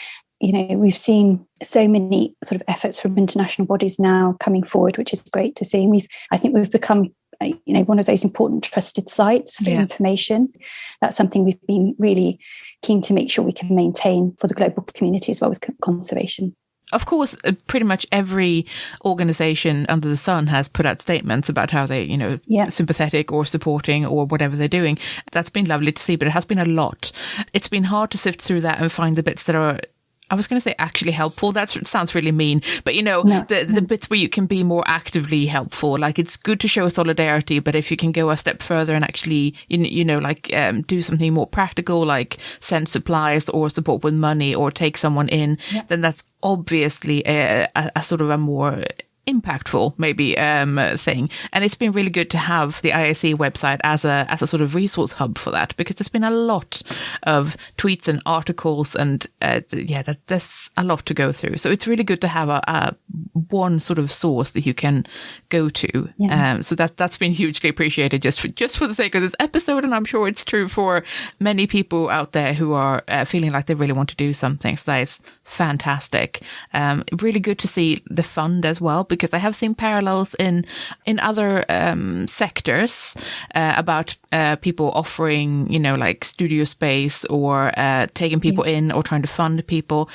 we've seen so many sort of efforts from international bodies now coming forward, which is great to see. And I think we've become one of those important trusted sites for information. That's something we've been really keen to make sure we can maintain for the global community as well with conservation. Of course, pretty much every organization under the sun has put out statements about how they, sympathetic or supporting or whatever they're doing. That's been lovely to see, but it has been a lot. It's been hard to sift through that and find the bits that are, I was going to say actually helpful. That sounds really mean, but the bits where you can be more actively helpful. Like, it's good to show solidarity, but if you can go a step further and actually, do something more practical, like send supplies or support with money or take someone in, then that's obviously a sort of a more impactful maybe thing. And it's been really good to have the IAC website as a sort of resource hub for that, because there's been a lot of tweets and articles and there's a lot to go through. So it's really good to have a one sort of source that you can go to. So that's been hugely appreciated just for the sake of this episode, and I'm sure it's true for many people out there who are feeling like they really want to do something. So that is fantastic. Really good to see the fund as well, because I have seen parallels in other sectors about people offering, like studio space or taking people in or trying to fund people.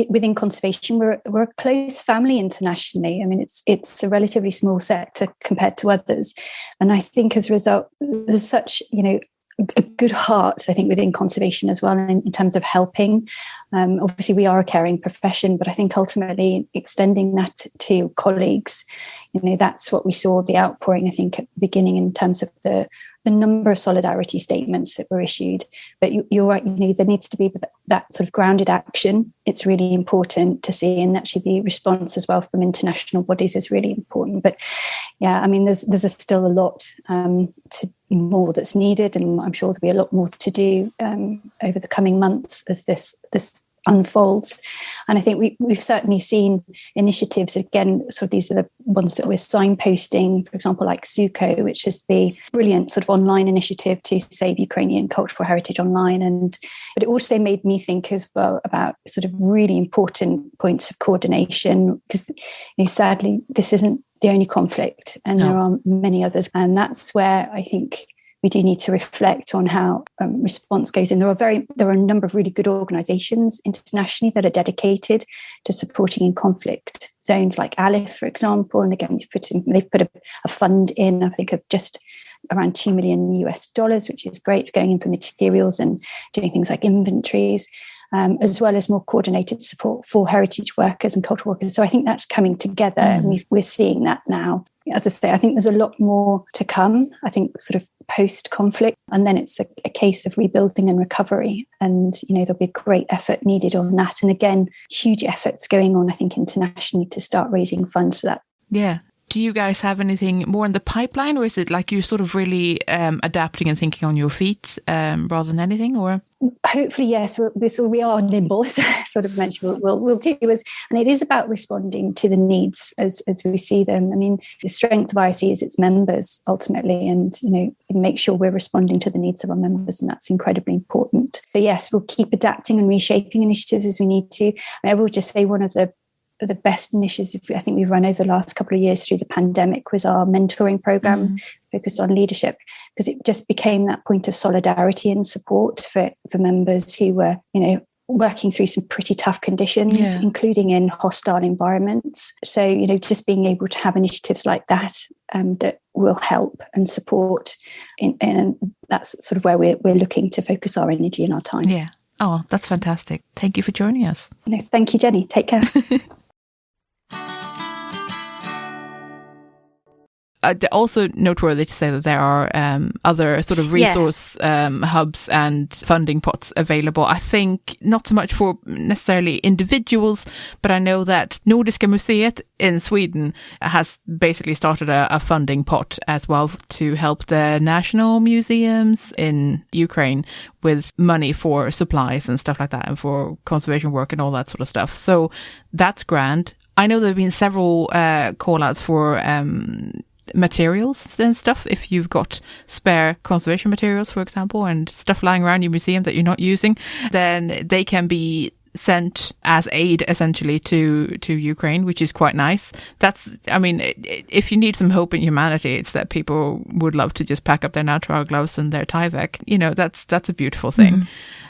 Within conservation, we're a close family internationally. I mean, it's a relatively small sector compared to others, and I think as a result, there's such a good heart, I think, within conservation as well, in terms of helping. Obviously, we are a caring profession, but I think ultimately extending that to colleagues, that's what we saw the outpouring, I think, at the beginning in terms of the number of solidarity statements that were issued. But you're right, there needs to be that sort of grounded action. It's really important to see, and actually the response as well from international bodies is really important. But yeah, I mean, there's still a lot more that's needed, and I'm sure there'll be a lot more to do over the coming months as this unfolds. And I think we've certainly seen initiatives, again, sort of these are the ones that we're signposting, for example, like Suko, which is the brilliant sort of online initiative to save Ukrainian cultural heritage online. But it also made me think as well about sort of really important points of coordination, because sadly, this isn't the only conflict, and there are many others. And that's where I think we do need to reflect on how response goes in. There are a number of really good organisations internationally that are dedicated to supporting in conflict zones, like Aleph, for example. And again, they've put a fund in, I think, of just around $2 million, which is great, going in for materials and doing things like inventories, as well as more coordinated support for heritage workers and cultural workers. So I think that's coming together, and we're seeing that now. As I say, I think there's a lot more to come, I think, sort of post-conflict, and then it's a case of rebuilding and recovery. And, there'll be a great effort needed on that. And again, huge efforts going on, I think, internationally to start raising funds for that. Yeah. Do you guys have anything more in the pipeline, or is it like you're sort of really adapting and thinking on your feet rather than anything, or? hopefully, yes, we are nimble, as I sort of mentioned, we'll do is, and it is about responding to the needs as we see them. I mean, the strength of IC is its members ultimately, and make sure we're responding to the needs of our members, and that's incredibly important. So yes, we'll keep adapting and reshaping initiatives as we need to. I will just say one of the best initiatives I think we've run over the last couple of years through the pandemic was our mentoring program focused on leadership, because it just became that point of solidarity and support for members who were, working through some pretty tough conditions, including in hostile environments. So, just being able to have initiatives like that that will help and support, and that's sort of where we're looking to focus our energy and our time. Yeah. Oh, that's fantastic. Thank you for joining us. No, thank you, Jenny. Take care. Also noteworthy to say that there are other sort of resource hubs and funding pots available. I think not so much for necessarily individuals, but I know that Nordiska Museet in Sweden has basically started a funding pot as well to help the national museums in Ukraine with money for supplies and stuff like that, and for conservation work and all that sort of stuff. So that's grand. I know there have been several call-outs for materials and stuff. If you've got spare conservation materials, for example, and stuff lying around your museum that you're not using, then they can be sent as aid essentially to Ukraine, which is quite nice. If you need some hope in humanity, it's that people would love to just pack up their natural gloves and their Tyvek. That's a beautiful thing.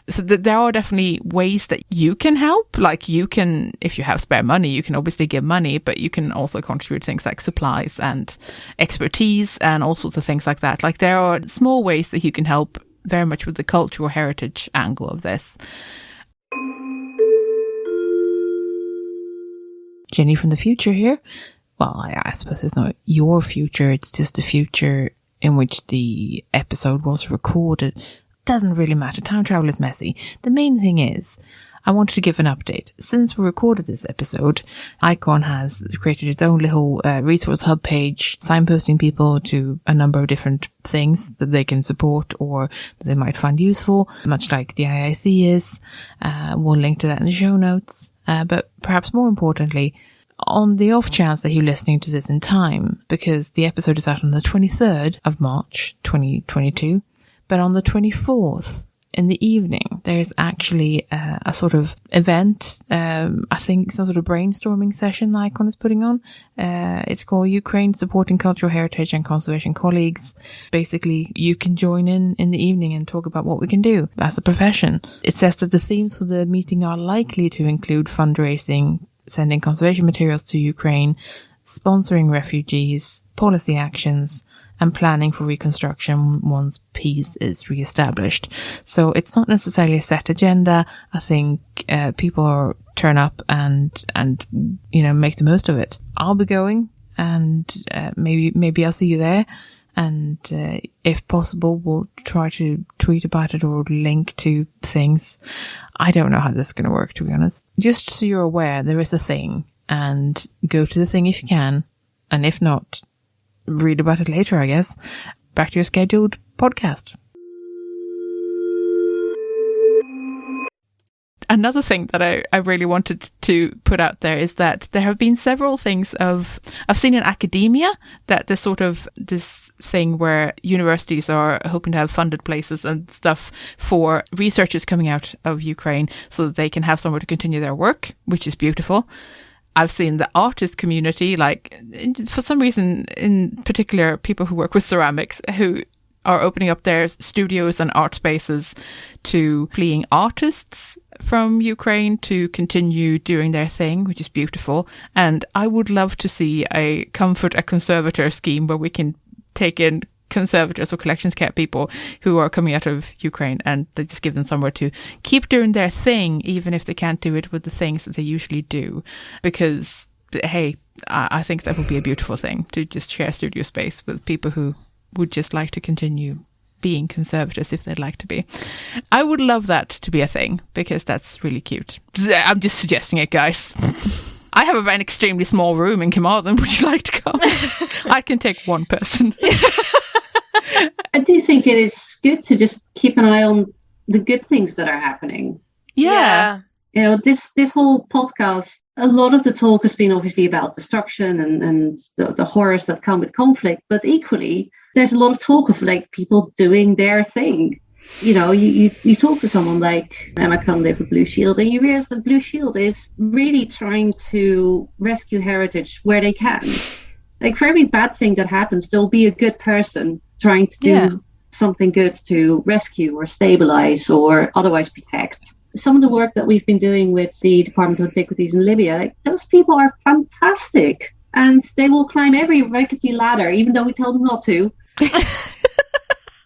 So there are definitely ways that you can help. Like you can, if you have spare money, you can obviously give money, but you can also contribute things like supplies and expertise and all sorts of things like that. Like there are small ways that you can help very much with the cultural heritage angle of this. Jenny from the future here. Well, I suppose it's not your future, it's just the future in which the episode was recorded. Doesn't really matter. Time travel is messy. The main thing is, I wanted to give an update. Since we recorded this episode, ICON has created its own little resource hub page, signposting people to a number of different things that they can support or that they might find useful, much like the IIC is. We'll link to that in the show notes. But perhaps more importantly, on the off chance that you're listening to this in time, because the episode is out on the 23rd of March, 2022, but on the 24th in the evening, there's actually a sort of event, I think some sort of brainstorming session that ICON is putting on. It's called Ukraine Supporting Cultural Heritage and Conservation Colleagues. Basically, you can join in the evening and talk about what we can do as a profession. It says that the themes for the meeting are likely to include fundraising, sending conservation materials to Ukraine, sponsoring refugees, policy actions, and planning for reconstruction once peace is reestablished. So it's not necessarily a set agenda. I think people turn up and make the most of it. I'll be going, and maybe I'll see you there. And if possible, we'll try to tweet about it or link to things. I don't know how this is going to work, to be honest. Just so you're aware, there is a thing, and go to the thing if you can. And if not, read about it later, I guess. Back to your scheduled podcast. Another thing that I really wanted to put out there is that there have been several things I've seen in academia that there's sort of this thing where universities are hoping to have funded places and stuff for researchers coming out of Ukraine so that they can have somewhere to continue their work, which is beautiful. I've seen the artist community, like for some reason, in particular, people who work with ceramics who are opening up their studios and art spaces to fleeing artists from Ukraine to continue doing their thing, which is beautiful. And I would love to see a Comfort-a-Conservator scheme where we can take in conservators or collections kept people who are coming out of Ukraine, and they just give them somewhere to keep doing their thing, even if they can't do it with the things that they usually do. Because, hey, I think that would be a beautiful thing, to just share studio space with people who would just like to continue being conservators if they'd like to be. I would love that to be a thing, because that's really cute. I'm just suggesting it, guys. I have an extremely small room in Carmarthen. Would you like to come? I can take one person. I do think it is good to just keep an eye on the good things that are happening. Yeah. You know, this whole podcast, a lot of the talk has been obviously about destruction and the horrors that come with conflict, but equally there's a lot of talk of like people doing their thing. You know, you talk to someone like Emma Cunliffe with Blue Shield, and you realize that Blue Shield is really trying to rescue heritage where they can. Like for every bad thing that happens, there'll be a good person trying to do something good to rescue or stabilize or otherwise protect. Some of the work that we've been doing with the Department of Antiquities in Libya, like, those people are fantastic, and they will climb every rickety ladder, even though we tell them not to,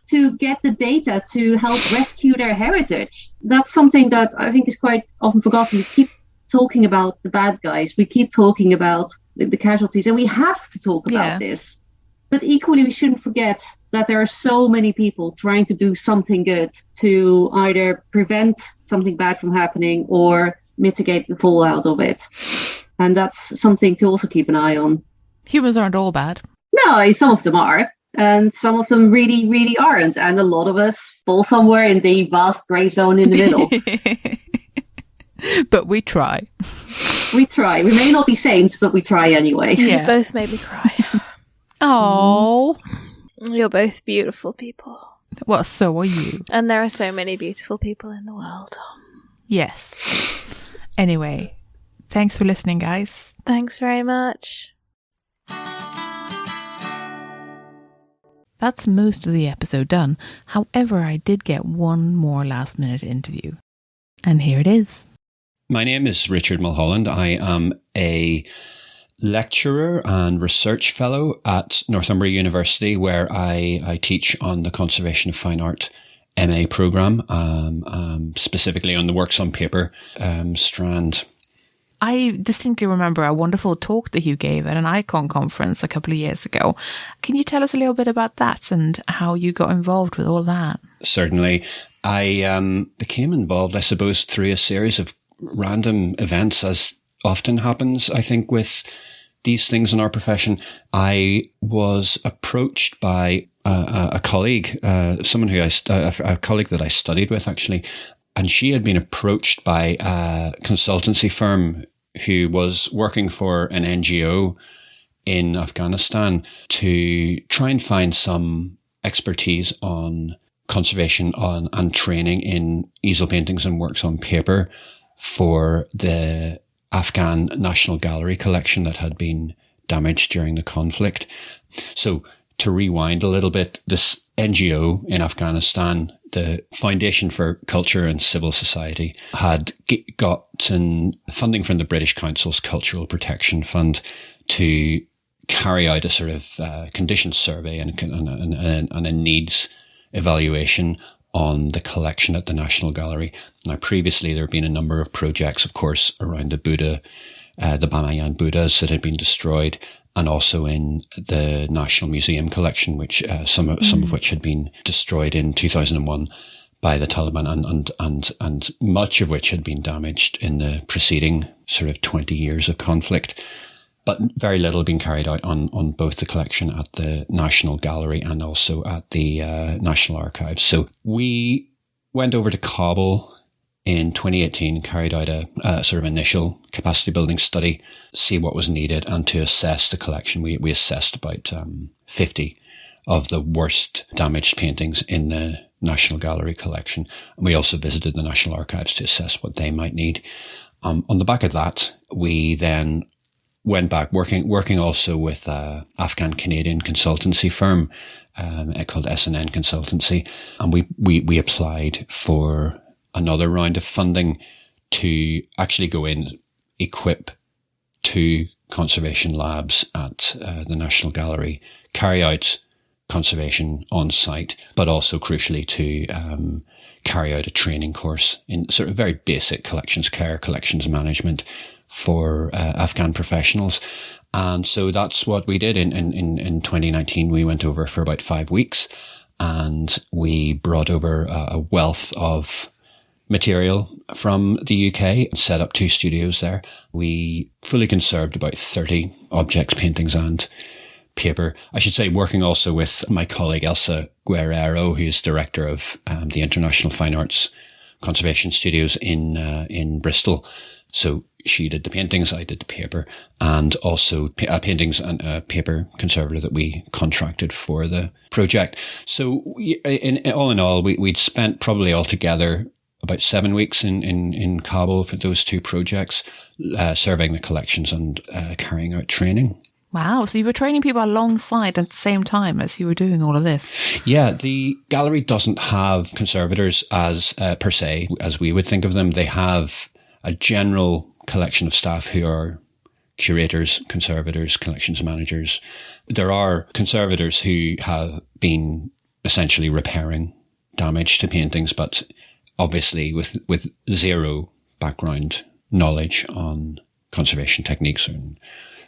to get the data to help rescue their heritage. That's something that I think is quite often forgotten. We keep talking about the bad guys, we keep talking about the casualties, and we have to talk about this. But equally, we shouldn't forget that there are so many people trying to do something good to either prevent something bad from happening or mitigate the fallout of it. And that's something to also keep an eye on. Humans aren't all bad. No, some of them are. And some of them really, really aren't. And a lot of us fall somewhere in the vast grey zone in the middle. But we try. We try. We may not be saints, but we try anyway. You both made me cry. Oh, you're both beautiful people. Well, so are you. And there are so many beautiful people in the world. Yes. Anyway, thanks for listening, guys. Thanks very much. That's most of the episode done. However, I did get one more last-minute interview. And here it is. My name is Richard Mulholland. I am a lecturer and research fellow at Northumbria University, where I teach on the Conservation of Fine Art MA programme, specifically on the Works on Paper strand. I distinctly remember a wonderful talk that you gave at an ICON conference a couple of years ago. Can you tell us a little bit about that and how you got involved with all that? Certainly. I became involved, I suppose, through a series of random events, as often happens, I think, with these things in our profession. I was approached by a colleague, a colleague that I studied with, actually, and she had been approached by a consultancy firm who was working for an NGO in Afghanistan to try and find some expertise on conservation and training in easel paintings and works on paper for the Afghan National Gallery collection that had been damaged during the conflict. So to rewind a little bit, this NGO in Afghanistan, the Foundation for Culture and Civil Society, had gotten funding from the British Council's Cultural Protection Fund to carry out a sort of conditions survey and a needs evaluation on the collection at the National Gallery. Now, previously, there had been a number of projects, of course, around the Buddha, the Bamayan Buddhas that had been destroyed, and also in the National Museum collection, which some of which had been destroyed in 2001 by the Taliban, and much of which had been damaged in the preceding sort of 20 years of conflict. But very little had been carried out on both the collection at the National Gallery and also at the National Archives. So we went over to Kabul in 2018, carried out a sort of initial capacity building study, see what was needed, and to assess the collection. We assessed about 50 of the worst damaged paintings in the National Gallery collection. And we also visited the National Archives to assess what they might need. On the back of that, we then went back working also with a Afghan-Canadian consultancy firm called S&N Consultancy. And we applied for another round of funding to actually go in, equip 2 conservation labs at the National Gallery, carry out conservation on site, but also crucially to carry out a training course in sort of very basic collections care, collections management for Afghan professionals. And so that's what we did in 2019. We went over for about 5 weeks, and we brought over a wealth of material from the UK and set up 2 studios there. We fully conserved about 30 objects, paintings and paper. I should say, working also with my colleague Elsa Guerrero, who's director of the International Fine Arts Conservation Studios in Bristol. So she did the paintings, I did the paper, and also paintings and a paper conservator that we contracted for the project. So in all, we'd spent probably altogether about 7 weeks in Kabul for those two projects, surveying the collections and carrying out training. Wow, so you were training people alongside at the same time as you were doing all of this? Yeah, the gallery doesn't have conservators as per se, as we would think of them. They have a general collection of staff who are curators, conservators, collections managers. There are conservators who have been essentially repairing damage to paintings, but obviously with zero background knowledge on conservation techniques and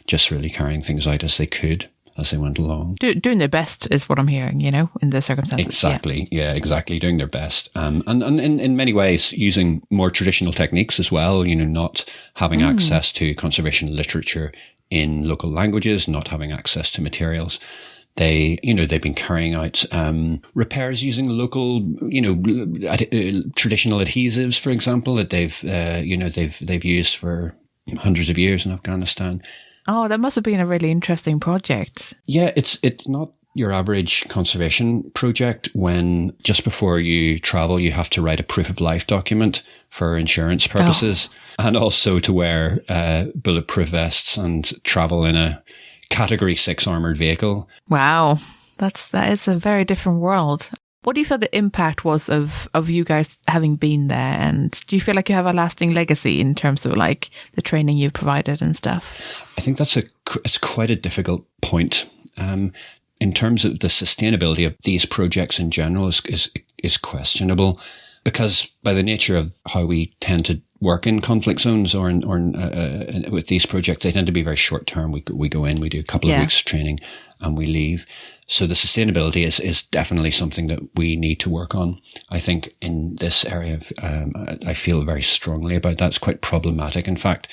just really carrying things out as they could as they went along. Doing their best is what I'm hearing, in the circumstances. Exactly. Yeah, exactly. Doing their best. And in many ways, using more traditional techniques as well, not having access to conservation literature in local languages, not having access to materials. They've been carrying out repairs using local, traditional adhesives, for example, that they've used for hundreds of years in Afghanistan. Oh, that must have been a really interesting project. Yeah, it's not your average conservation project when just before you travel, you have to write a proof of life document for insurance purposes and also to wear bulletproof vests and travel in a Category 6 armoured vehicle. Wow, that is a very different world. What do you feel the impact was of you guys having been there? And do you feel like you have a lasting legacy in terms of like the training you've provided and stuff? I think it's quite a difficult point. In terms of the sustainability of these projects in general is questionable, because by the nature of how we tend to work in conflict zones or with these projects, they tend to be very short term. We go in, we do a couple of weeks training and we leave. So the sustainability is definitely something that we need to work on. I think in this area, I feel very strongly about that. It's quite problematic, in fact.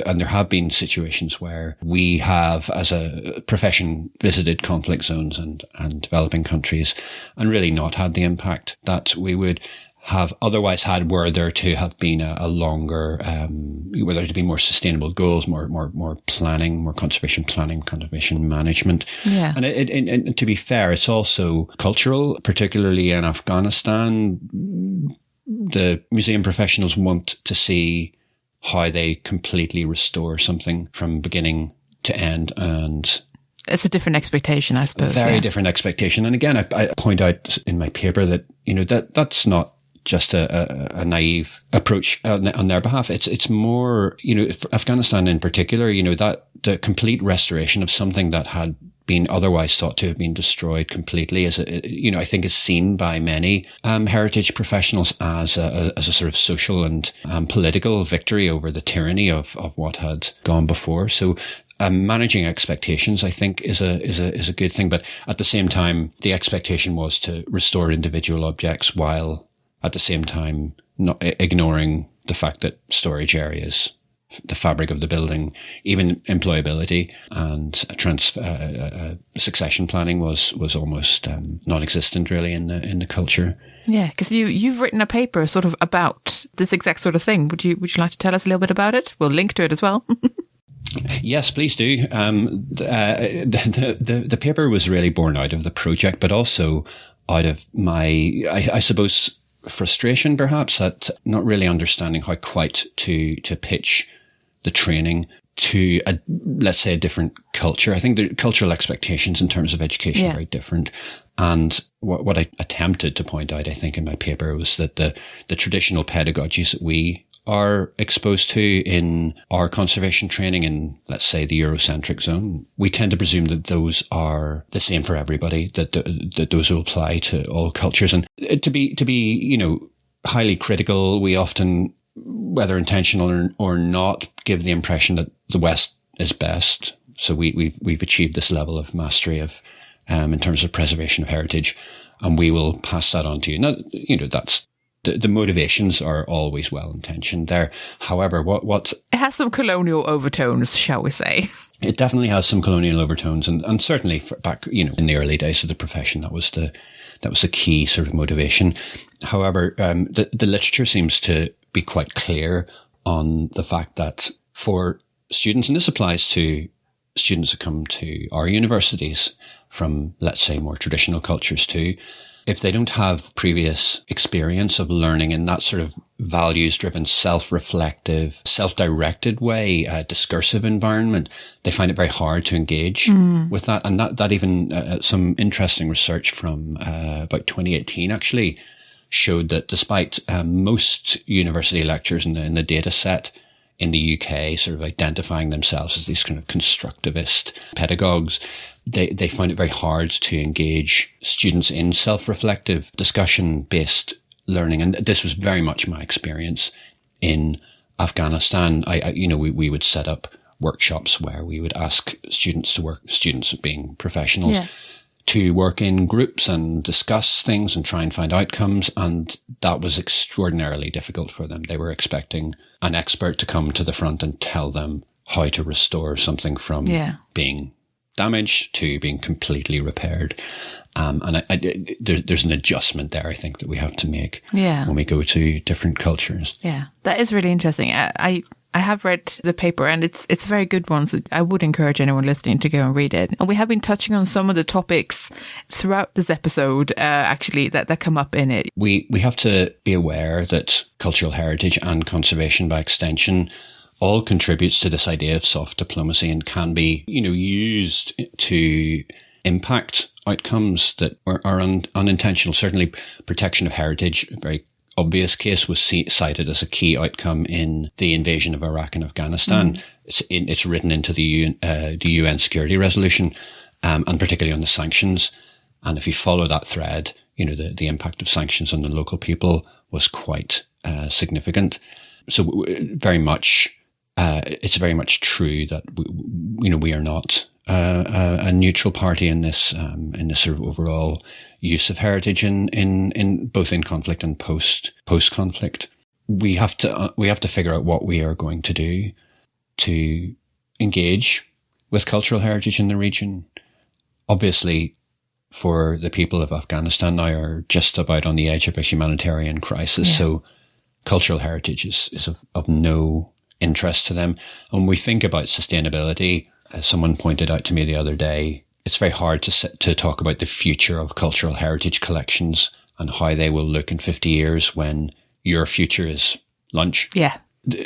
And there have been situations where we have, as a profession, visited conflict zones and developing countries and really not had the impact that we would have otherwise had were there to have been a longer, were there to be more sustainable goals, more planning, more conservation planning, conservation management. Yeah. And to be fair, it's also cultural, particularly in Afghanistan. The museum professionals want to see how they completely restore something from beginning to end, and it's a different expectation, I suppose. Very different expectation. And again, I point out in my paper that that's not just a naive approach on their behalf. It's more, Afghanistan in particular, that the complete restoration of something that had been otherwise thought to have been destroyed completely I think is seen by many heritage professionals as a sort of social and political victory over the tyranny of what had gone before. So managing expectations, I think, is a good thing. But at the same time, the expectation was to restore individual objects while at the same time not ignoring the fact that storage areas, the fabric of the building, even employability and succession planning was almost non-existent really in the culture. Yeah, because you've written a paper sort of about this exact sort of thing. Would you like to tell us a little bit about it? We'll link to it as well. Yes, please do. The paper was really born out of the project, but also out of my, I suppose, frustration perhaps at not really understanding how quite to pitch the training to let's say a different culture. I think the cultural expectations in terms of education are very different. And what I attempted to point out, I think, in my paper was that the traditional pedagogies that we are exposed to in our conservation training in, let's say, the Eurocentric zone, we tend to presume that those are the same for everybody, that those will apply to all cultures. And to be highly critical, we often, whether intentional or not, give the impression that the West is best. So we've achieved this level of mastery of in terms of preservation of heritage, and we will pass that on to you. Now, that's the motivations are always well-intentioned there. However, what it has some colonial overtones, shall we say. It definitely has some colonial overtones, and certainly back, in the early days of the profession, that was the key sort of motivation. However, the literature seems to be quite clear on the fact that for students, and this applies to students that come to our universities from, let's say, more traditional cultures too, if they don't have previous experience of learning in that sort of values-driven, self-reflective, self-directed way, discursive environment, they find it very hard to engage with that. And that even some interesting research from about 2018 actually showed that despite most university lecturers in the data set in the UK sort of identifying themselves as these kind of constructivist pedagogues, they find it very hard to engage students in self-reflective, discussion-based learning. And this was very much my experience in Afghanistan. We would set up workshops where we would ask students being professionals, to work in groups and discuss things and try and find outcomes. And that was extraordinarily difficult for them. They were expecting an expert to come to the front and tell them how to restore something from being damaged to being completely repaired. And there's an adjustment there, I think, that we have to make when we go to different cultures. Yeah, that is really interesting. I have read the paper, and it's a very good one. So I would encourage anyone listening to go and read it. And we have been touching on some of the topics throughout this episode, actually, that come up in it. We have to be aware that cultural heritage and conservation, by extension, all contributes to this idea of soft diplomacy and can be, used to impact outcomes that are unintentional. Certainly, protection of heritage, a very obvious case, was cited as a key outcome in the invasion of Iraq and Afghanistan. It's written into the UN Security Resolution, and particularly on the sanctions. And if you follow that thread, the impact of sanctions on the local people was quite significant. So very much, it's very much true that we are not a neutral party in this sort of overall use of heritage in both in conflict and post conflict. We have to figure out what we are going to do to engage with cultural heritage in the region. Obviously, for the people of Afghanistan now are just about on the edge of a humanitarian crisis, so cultural heritage is of no interest to them. And when we think about sustainability, as someone pointed out to me the other day, it's very hard to talk about the future of cultural heritage collections and how they will look in 50 years when your future is lunch. Yeah.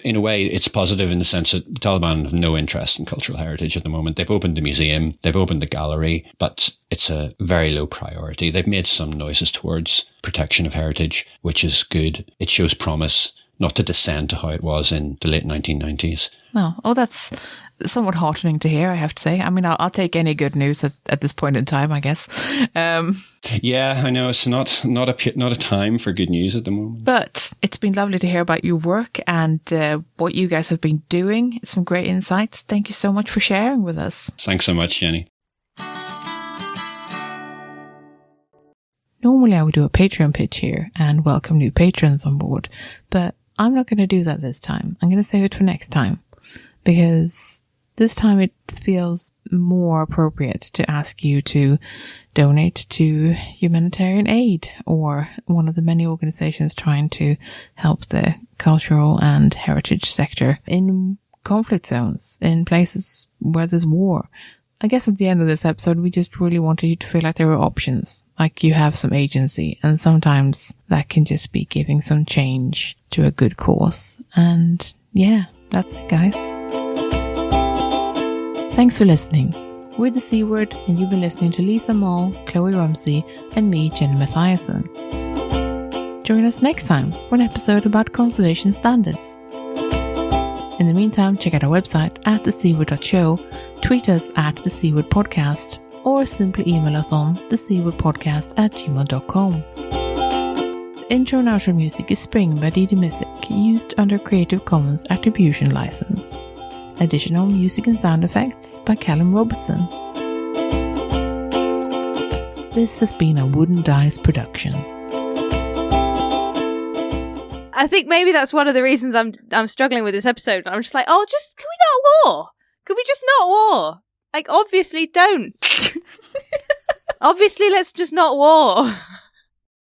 In a way, it's positive in the sense that the Taliban have no interest in cultural heritage at the moment. They've opened the museum, they've opened the gallery, but it's a very low priority. They've made some noises towards protection of heritage, which is good. It shows promise, not to descend to how it was in the late 1990s. Oh, that's somewhat heartening to hear, I have to say. I mean, I'll take any good news at this point in time, I guess. Yeah, I know it's not a time for good news at the moment. But it's been lovely to hear about your work and what you guys have been doing. It's some great insights. Thank you so much for sharing with us. Thanks so much, Jenny. Normally I would do a Patreon pitch here and welcome new patrons on board, but I'm not going to do that this time. I'm going to save it for next time, because this time it feels more appropriate to ask you to donate to humanitarian aid or one of the many organizations trying to help the cultural and heritage sector in conflict zones, in places where there's war. I guess at the end of this episode, we just really wanted you to feel like there were options, like you have some agency, and sometimes that can just be giving some change to a good cause. And yeah, that's it, guys. Thanks for listening. We're The C Word, and you've been listening to Lisa Mol, Chloe Rumsey, and me, Jenny Mathiasson. Join us next time for an episode about conservation standards. In the meantime, check out our website at thecword.show, tweet us at The C Word Podcast, or simply email us on thecwordpodcast@gmail.com. The intro and outro music is Spring by Didi Music, used under Creative Commons Attribution License. Additional music and sound effects by Callum Robertson. This has been a Wooden Dice production. I think maybe that's one of the reasons I'm struggling with this episode. I'm just like, can we not war? Could we just not war? Like, obviously don't. Obviously, let's just not war.